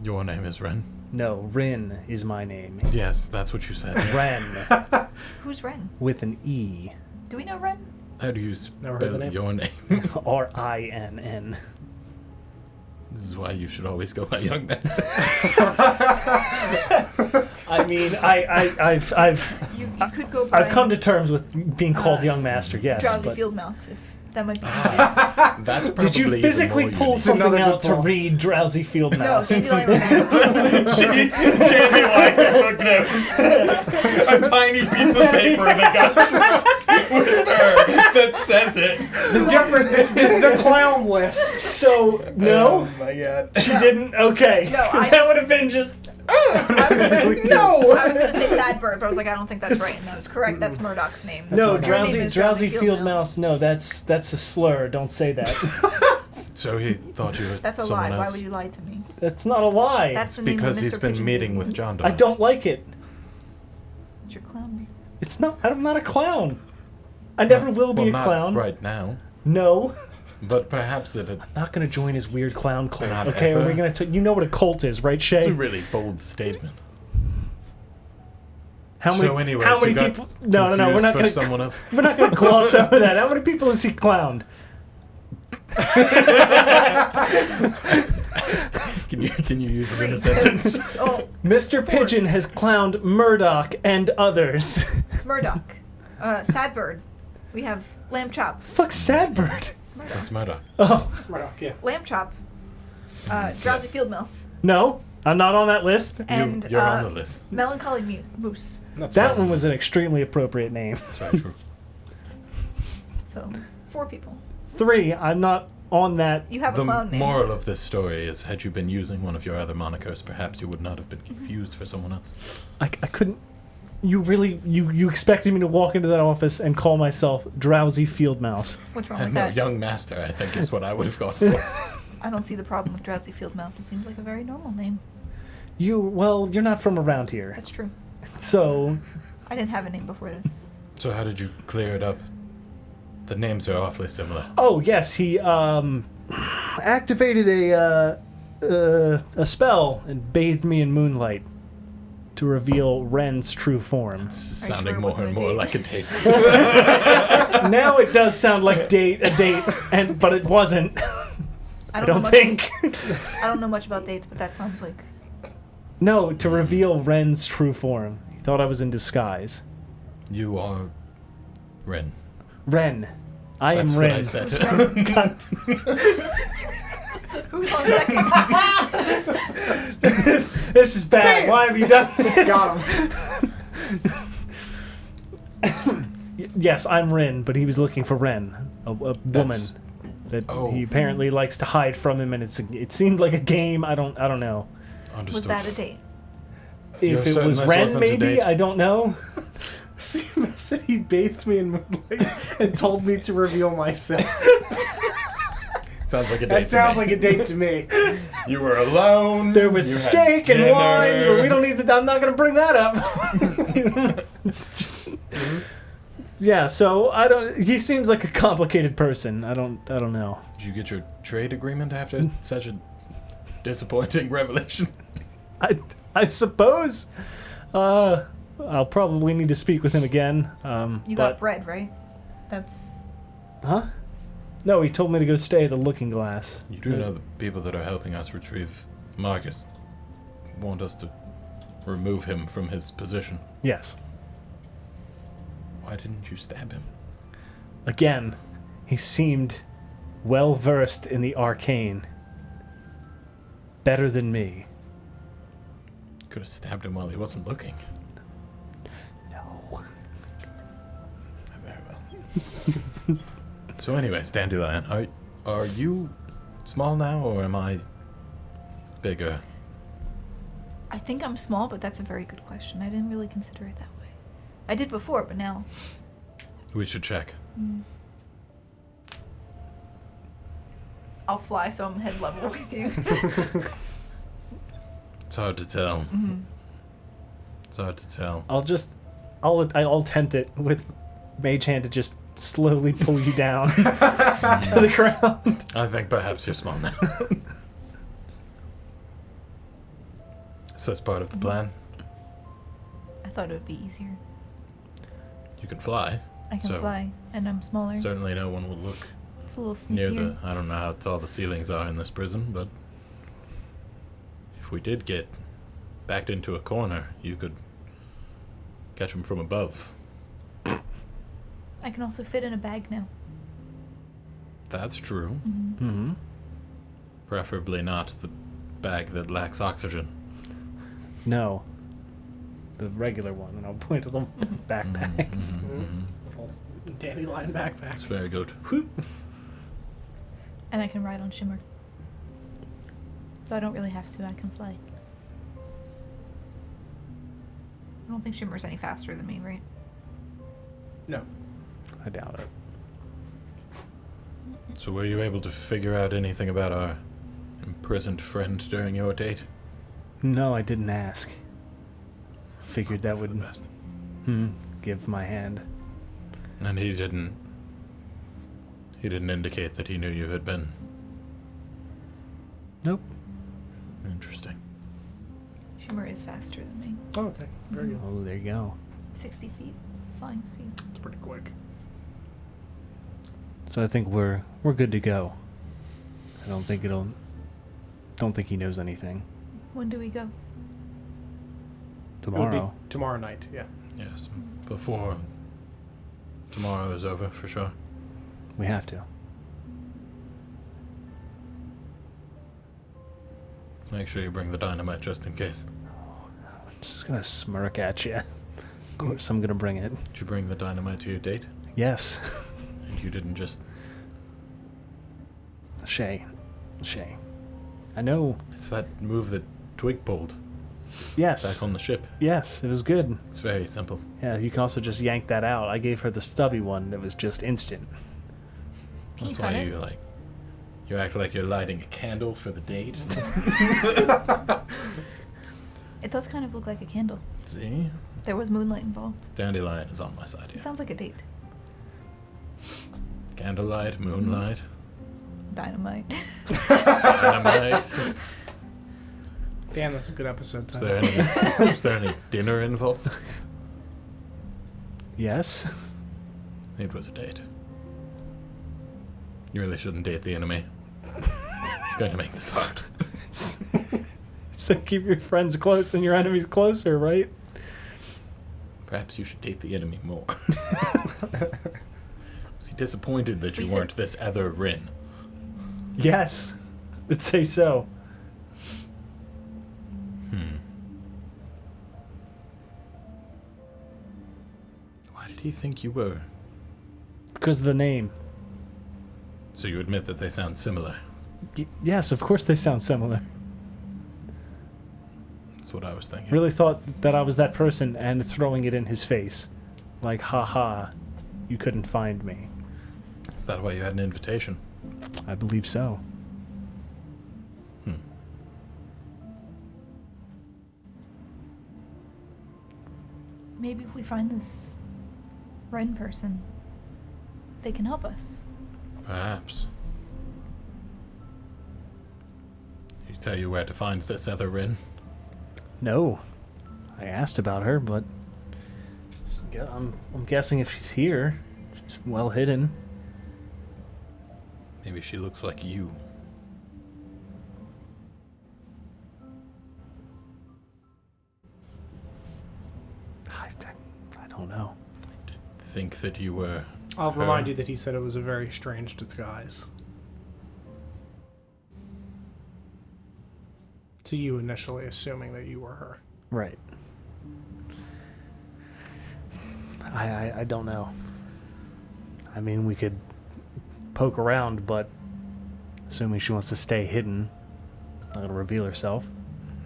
Your name is Ren? No, Rin is my name. Yes, that's what you said. Ren. Who's Ren? With an E. Do we know Ren? How do you Never heard the spell name. your name? R-I-N-N. This is why you should always go by young master. I mean, I've You could go by I've come to terms with being called young master, yes. Drowsy But Field Mouse. If that might be That's probably did you even physically more pull unique. something Another good out to pull. read Drowsy Field No, Mouse? Dandelion Ren. Jamie took notes. A tiny piece of paper that got stuck with her that says it. The clown list. So, no? Oh my god. She didn't? Okay. No, I 'Cause that just- would have been just... No! I was going to say Sadbird, but I was like, I don't think that's right. And that was correct. That's Murdoch's name. No, Her name is Drowsy Field Mouse. No, that's a slur. Don't say that. So he thought you were That's a someone lie. else? Why would you lie to me? That's not a lie. That's the name Because of he's Mr. been Pigeon meeting gave with me. John Doe. I don't like it. It's your clown name. It's not. I'm not a clown. I never will be Well, a not clown. right now. No. But perhaps it had... Not gonna join his weird clown cult. Not Okay, are ever. we gonna? You know what a cult is, right, It's Shay? a really bold statement. How many? So anyways, how many you got people? No, we're not confused for gonna. someone else. We're not gonna gloss over that. How many people has he clowned? Can you use it in a 3. sentence? Oh, Mr. Pigeon has clowned Murdoch and others. Murdoch. Sadbird. We have Lamb Chop. Fuck Sadbird. That's Murdoch. Oh Yeah. Lamb Chop. Drowsy Field Mouse. no, I'm not on that list. And You're on the list. Melancholy Moose. That's That right. one was an extremely appropriate name. That's very true. So, 4 people. 3, I'm not on that. You have The a clown name. moral of this story is, had you been using one of your other monikers, perhaps you would not have been confused for someone else. I couldn't. You really you expected me to walk into that office and call myself Drowsy Field Mouse? What's wrong And with no, that? young master, I think, is what I would have gone for. I don't see the problem with Drowsy Field Mouse. It seems like a very normal name. You're not from around here, That's true. so I didn't have a name before this. So how did you clear it up? The names are awfully similar. oh yes, he activated a spell and bathed me in moonlight to reveal Ren's true form. It's Are you sounding sure it more wasn't and a more date? like a date. Now it does sound like a date, but it wasn't. I don't know think. I don't know much about dates, but that sounds like. No, to reveal Ren's true form. He thought I was in disguise. You are Ren. Ren. I That's am what Ren. I said. God. Who's on second? This is bad. Why have you done this? Got him. Yes, I'm Ren, but he was looking for Ren, a woman That's- that oh. he apparently likes to hide from him, and it seemed like a game. I don't know. Understood. Was that a date? If it certain was this Ren, wasn't a maybe date? I don't know. Seema said he bathed me in moonlight and told me to reveal myself. Sounds like a date. That sounds to me. like a date to me. You were alone. There was you had steak and dinner. wine, but we don't need to. I'm not going to bring that up. It's just- yeah, so I don't. He seems like a complicated person. I don't know. Did you get your trade agreement after such a disappointing revelation? I suppose. I'll probably need to speak with him again. You got bread, right? That's. Huh? No, he told me to go stay at the Looking Glass. You do know the people that are helping us retrieve Marcus want us to remove him from his position. Yes. Why didn't you stab him? Again, he seemed well versed in the arcane. Better than me. Could have stabbed him while he wasn't looking. No. Very well. So anyways, Dandelion, are you small now, or am I bigger? I think I'm small, but that's a very good question. I didn't really consider it that way. I did before, but now. We should check. I'll fly so I'm head level with you. hard to tell. It's hard to tell. I'll attempt it with Mage Hand to just slowly pull you down to the ground. I think perhaps you're small now. So that's part of the plan. I thought it would be easier. You can fly. I can So- fly, and I'm smaller. Certainly no one will look It's a little near sneakier. I don't know how tall the ceilings are in this prison, but if we did get backed into a corner, you could catch them from above. I can also fit in a bag now. That's true. Mm-hmm. Preferably not the bag that lacks oxygen. No. The regular one, and I'll point to the backpack. Little dandelion backpack. That's very good. And I can ride on Shimmer. So I don't really have to, I can fly. I don't think Shimmer's any faster than me, right? No. I doubt it. So were you able to figure out anything about our imprisoned friend during your date? No, I didn't ask. Figured that For the would best. give my hand. And he didn't indicate that he knew you had been. Nope. Interesting. Shimmer is faster than me. Oh, okay. Very good. Oh, there you go. 60 feet flying speed. It's pretty quick. So I think we're good to go. I don't think he knows anything. When do we go? It would be Tomorrow. tomorrow night, yeah. Yes. Before tomorrow is over, for sure. We have to. Make sure you bring the dynamite just in case. I'm just gonna smirk at you. Of course I'm gonna bring it. Did you bring the dynamite to your date? Yes. And you didn't just... Shay. I know. It's that move that Twig pulled Yes. back on the ship. Yes, it was good. It's very simple. Yeah, you can also just yank that out. I gave her the stubby one that was just instant. Can you That's cut why it? you act like you're lighting a candle for the date. It does kind of look like a candle. See? There was moonlight involved. Dandelion is on my side It here. sounds like a date. Candlelight, moonlight, Dynamite. dynamite. Damn, that's a good episode Is title. is there any dinner involved? Yes. It was a date. You really shouldn't date the enemy. It's going to make this hard. So keep your friends close and your enemies closer, right? Perhaps you should date the enemy more. Was he disappointed that you Reset. weren't this other Rin? Yes. I'd say so. Why did he think you were? Because of the name. So you admit that they sound similar. Yes, of course they sound similar. That's what I was thinking. Really thought that I was that person and throwing it in his face. Like, haha, you couldn't find me. Is that why you had an invitation? I believe so. Maybe if we find this Ren person, they can help us. Perhaps. Did he tell you where to find this other Rin? No. I asked about her, but I'm guessing if she's here, she's well hidden. Maybe she looks like you. I don't know. Think that you were... I'll her? remind you that he said it was a very strange disguise. To you initially assuming that you were her. Right. I don't know. I mean, we could poke around, but assuming she wants to stay hidden, not gonna reveal herself.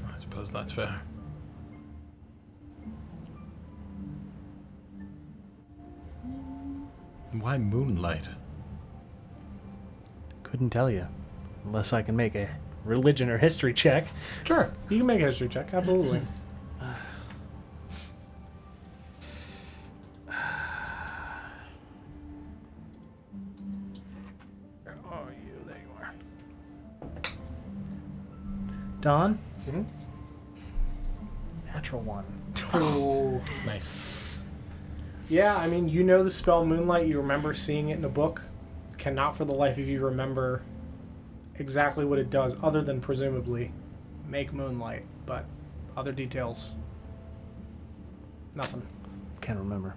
I suppose that's fair. Why moonlight? Couldn't tell you, unless I can make a religion or history check. Sure, you can make a history check. Absolutely. Oh, there you are. Don? Mhm. Natural 1. Oh. Nice. Yeah, I mean, you know the spell Moonlight. You remember seeing it in a book. Cannot for the life of you remember exactly what it does, other than presumably make moonlight. But other details, nothing. Can't remember.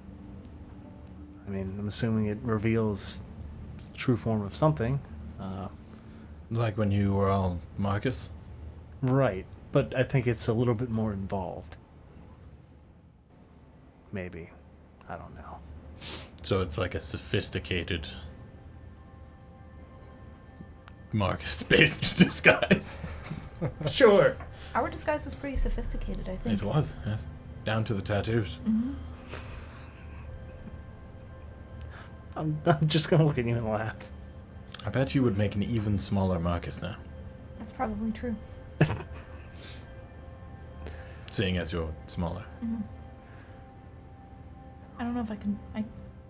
I mean, I'm assuming it reveals true form of something. Like when you were all Marcus? Right, but I think it's a little bit more involved. Maybe. I don't know. So it's like a sophisticated Marcus-based disguise. Sure. Our disguise was pretty sophisticated, I think. It was, yes. Down to the tattoos. Mm-hmm. I'm just gonna look at you and laugh. I bet you would make an even smaller Marcus now, That's probably true. seeing as you're smaller. Mm-hmm. I don't know if I can. I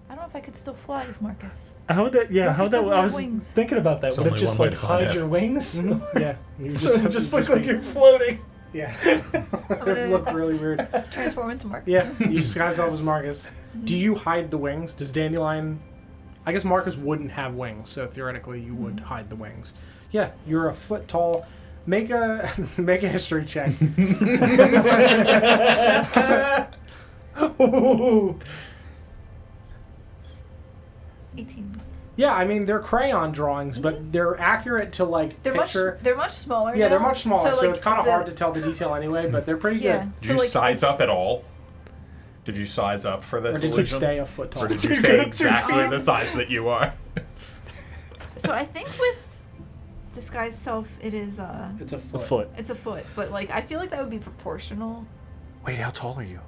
don't know if I could still fly as Marcus. How would that? Yeah, Marcus how would that? doesn't I have was wings. thinking about that. There's Would it only just one way like to find hide out. your wings? Yeah, you So it have- just you look like you're floating. Yeah, gonna- it looked really weird. Transform into Marcus. Yeah, you disguise yourself as Marcus. Do you hide the wings? Does Dandelion? I guess Marcus wouldn't have wings, so theoretically you would hide the wings. Yeah, you're a foot tall. Make a make a history check. Ooh. 18. Yeah, I mean they're crayon drawings, but they're accurate to like They're picture. they're much smaller. Yeah, they're now, much smaller, so like, it's kind of the- hard to tell the detail anyway. But they're pretty Yeah. good. Did you size up at all? Did you size up for this Or did you illusion? stay a foot tall? Or did you stay exactly the size that you are? So I think with disguise self, it is It's a A foot. foot. it's a foot, but like I feel like that would be proportional. Wait, how tall are you?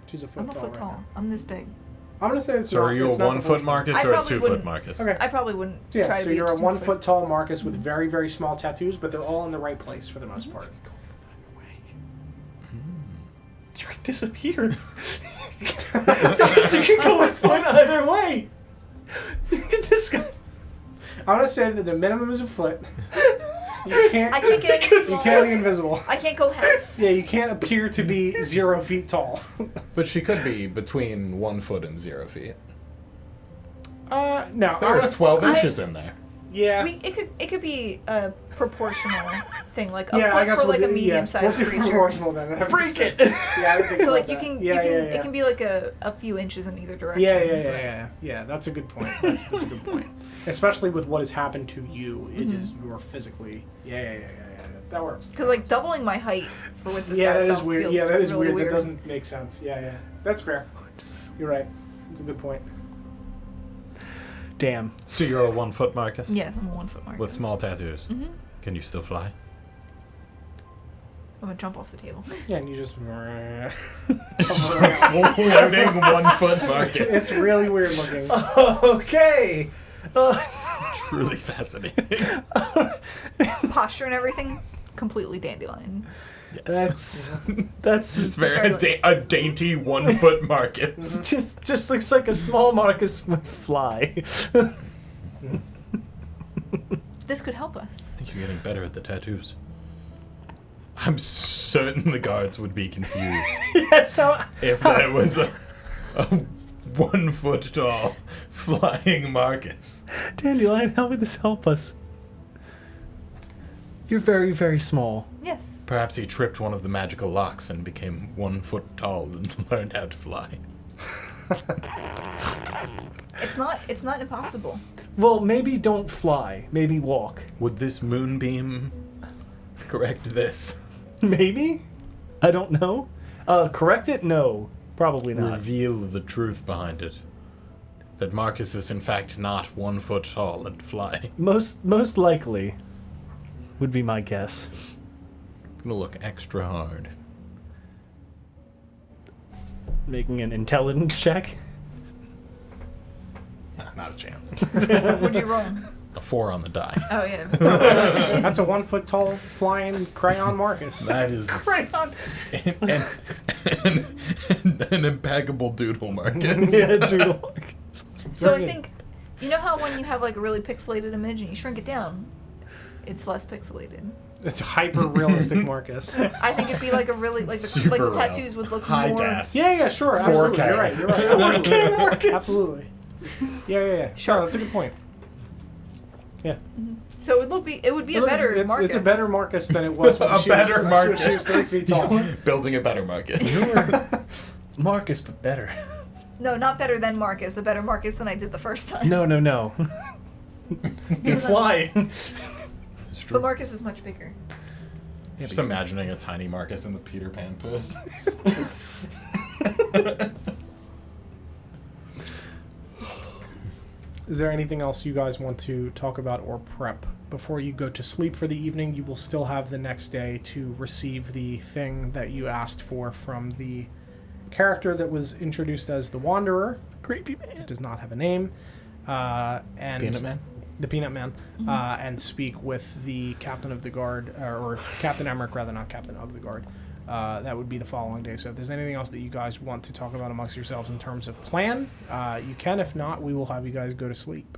She's a foot I'm a tall. foot right tall. now. I'm this big. I'm gonna say it's So not, are you a it's not 1 foot proportional. Marcus I or a probably 2 foot wouldn't- Marcus? Okay. I probably wouldn't Yeah, try to so be you're a a 1 2 foot tall Marcus with very, very small tattoos, but they're all in the right place for the most part. You can disappear. Because you can go a foot either way. You can disguise. I'm gonna say that the minimum is a foot. You can't. I can't get any You smaller. can't be invisible. I can't go half. Yeah, you can't appear to be 0 feet tall. But she could be between 1 foot and 0 feet. No. There's 12 I- inches in there. Yeah. It could be a proportional thing, like a Yeah, I foot guess for we'll like do, a medium-sized we'll do creature. proportional then. That Break makes it. sense. Yeah, I didn't think So about like you that. can, Yeah, you can yeah, it can be like a few inches in either direction. Yeah. That's a good point. That's a good point. Especially with what has happened to you, it is you're physically. Yeah. That works. Because like doubling my height for with this Yeah, guy that is self weird. feels Yeah, that is really weird. That doesn't make sense. Yeah. That's fair. You're right. That's a good point. Damn. So you're a 1 foot Marcus? Yes, I'm a 1 foot Marcus. With small tattoos. Mm-hmm. Can you still fly? I'm gonna jump off the table. Yeah, and you just. Floating 1 foot Marcus. It's really weird looking. Okay. Truly fascinating. Posture and everything, completely dandelion. That's It's very a dainty 1 foot Marcus. just looks like a small Marcus with fly. This could help us. I think you're getting better at the tattoos. I'm certain the guards would be confused That's how. if there was a 1 foot tall flying Marcus. Dandelion, how would this help us? You're very, very small. Yes. Perhaps he tripped one of the magical locks and became 1 foot tall and learned how to fly. It's not impossible. Well, maybe don't fly. Maybe walk. Would this moonbeam correct this? Maybe? I don't know. Correct it? No. Probably not. Reveal the truth behind it. That Marcus is in fact not 1 foot tall and flying. Most likely would be my guess. Gonna look extra hard. Making an intelligence check. Not a chance. What'd you roll? A 4 on the die. Oh yeah. That's a 1 foot tall flying crayon Marcus. That is Crayon. an impeccable doodle, Marcus. Yeah, doodle. So Very I good. think, you know how when you have like a really pixelated image and you shrink it down, it's less pixelated. It's hyper realistic Marcus. I think it'd be like a really like the Super like the real. tattoos would look High more. def. Yeah, sure. Absolutely. 4K. You're right. You're right. 4K Marcus. Absolutely. Yeah. Sure, that's a good point. Yeah. So it would be a better Marcus. It's a better Marcus than it was when A she was, better when Marcus. she was 3 feet tall. Building a better Marcus. Marcus, but better. No, not better than Marcus. A better Marcus than I did the first time. No. You're flying. It's true. But Marcus is much bigger. Just imagining a tiny Marcus in the Peter Pan pose. Is there anything else you guys want to talk about or prep before you go to sleep for the evening? You will still have the next day to receive the thing that you asked for from the character that was introduced as the Wanderer. Creepy man. It does not have a name. And Peanut Man? The Peanut Man. And speak with the captain of the guard, or Captain Emmerich, rather, not captain of the guard. That would be the following day. So if there's anything else that you guys want to talk about amongst yourselves in terms of plan, you can. If not, we will have you guys go to sleep.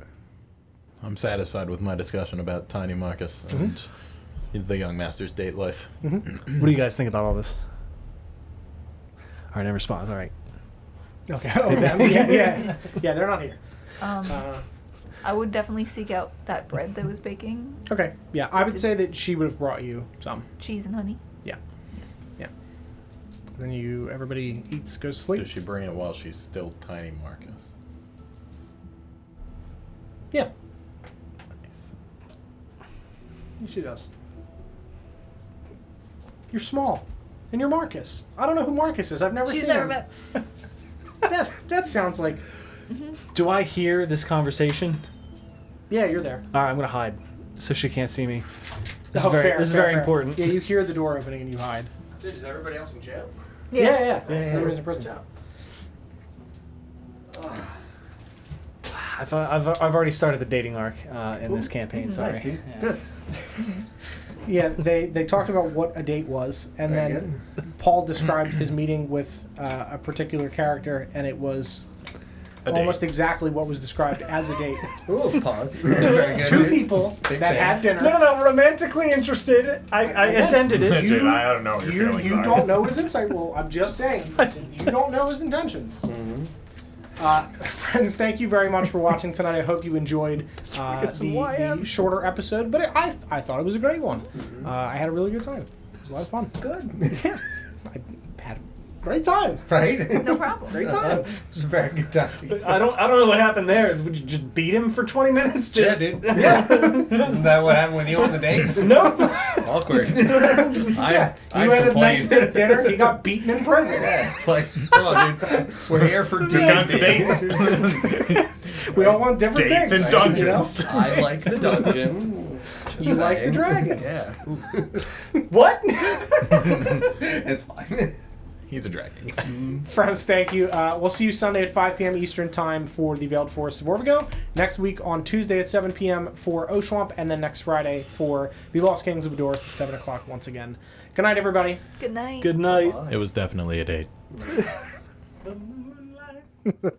I'm satisfied with my discussion about Tiny Marcus and the young master's date life. What do you guys think about all this? All right, never responds. All right. Okay. Oh, yeah, they're not here. I would definitely seek out that bread that was baking, Okay. Yeah, I would say that she would have brought you some. cheese and honey. Yeah. Then everybody eats, goes to sleep. Does she bring it while she's still Tiny Marcus? Yeah. Nice. She does. You're small. And you're Marcus. I don't know who Marcus is. I've never She's seen never him. met. That sounds like... Do I hear this conversation? Yeah, you're there. All right, I'm gonna hide so she can't see me. This Oh, is very, fair, this is fair, very fair. important. Yeah, you hear the door opening and you hide. Dude, is everybody else in jail? Yeah. Everybody's in prison. I've already started the dating arc in this campaign. Sorry. Nice, dude. Yeah. Good. Yeah, they talked about what a date was, and Very then Paul described his meeting with a particular character, and it was A date. almost exactly what was described as a date. Ooh, Pog. Very good. Two dude. people Big that fan. had dinner. No, romantically interested. I attended it. Dude, I don't know what your You feelings are. don't know his insight. Well, I'm just saying. You don't know his intentions. Friends, thank you very much for watching tonight. I hope you enjoyed the shorter episode, but I thought it was a great one. I had a really good time. It was a lot of fun. Good. Yeah, I had a great time. Right? No problem. Great time. It was a very good time. I don't know what happened there. Would you just beat him for 20 minutes? Yeah, Just, dude. Isn't that what happened with you on the date? No. Awkward. Yeah, you had a nice steak dinner. He got beaten in prison. Yeah, like, come on, dude. We're here for dates. We all want different Dates things. and dungeons. You know? I like the dungeon. Just You like the saying. dragons. Yeah. What? It's fine. He's a dragon. Friends, thank you. We'll see you Sunday at 5 p.m. Eastern Time for the Veiled Forest of Orvigo. Next week on Tuesday at 7 p.m. for Oshwamp, and then next Friday for the Lost Kings of Adoris at 7 o'clock once again. Good night, everybody. Good night. Good night. It was definitely a date. The moonlight.